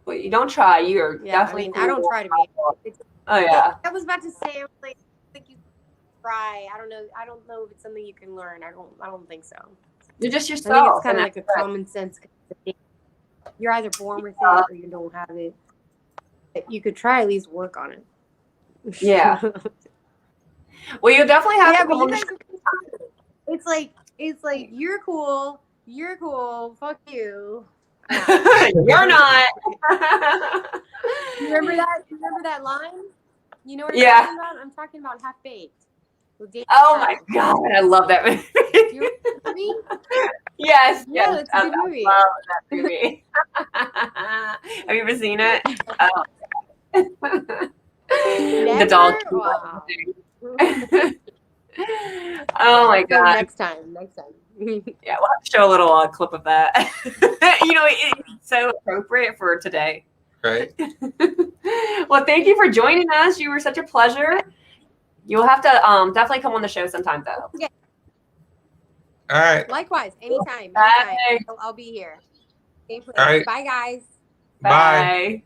Well, you don't try. You're Yeah, definitely I don't cool. try to be. Oh, yeah. I was about to say, I was like, I think you try. I don't know. I don't know if it's something you can learn. I don't think so. You're just I think yourself. it's kind of and like a that's it. common sense thing. You're either born with it or you don't have it. You could try at least work on it. Yeah. Well, you'll definitely have Yeah, to but come you on the guys show. it's like you're cool, fuck you. You're not. You remember that? Remember that line? You know what I'm Yeah. talking about? I'm talking about Half Baked. Oh my God, I love that movie. Do you remember the movie? Yes, Yeah, yes, that's a good movie. I love that movie. Have you ever seen it? Oh. The dog. Never? Wow. Oh my So God. next time. Yeah, we'll have to show a little clip of that. You know, it's so appropriate for today. Right. Well, thank you for joining us. You were such a pleasure. You'll have to definitely come on the show sometime, though. Okay. All right. Likewise, anytime. Bye. I'll be here. All right. Bye, guys. Bye. Bye.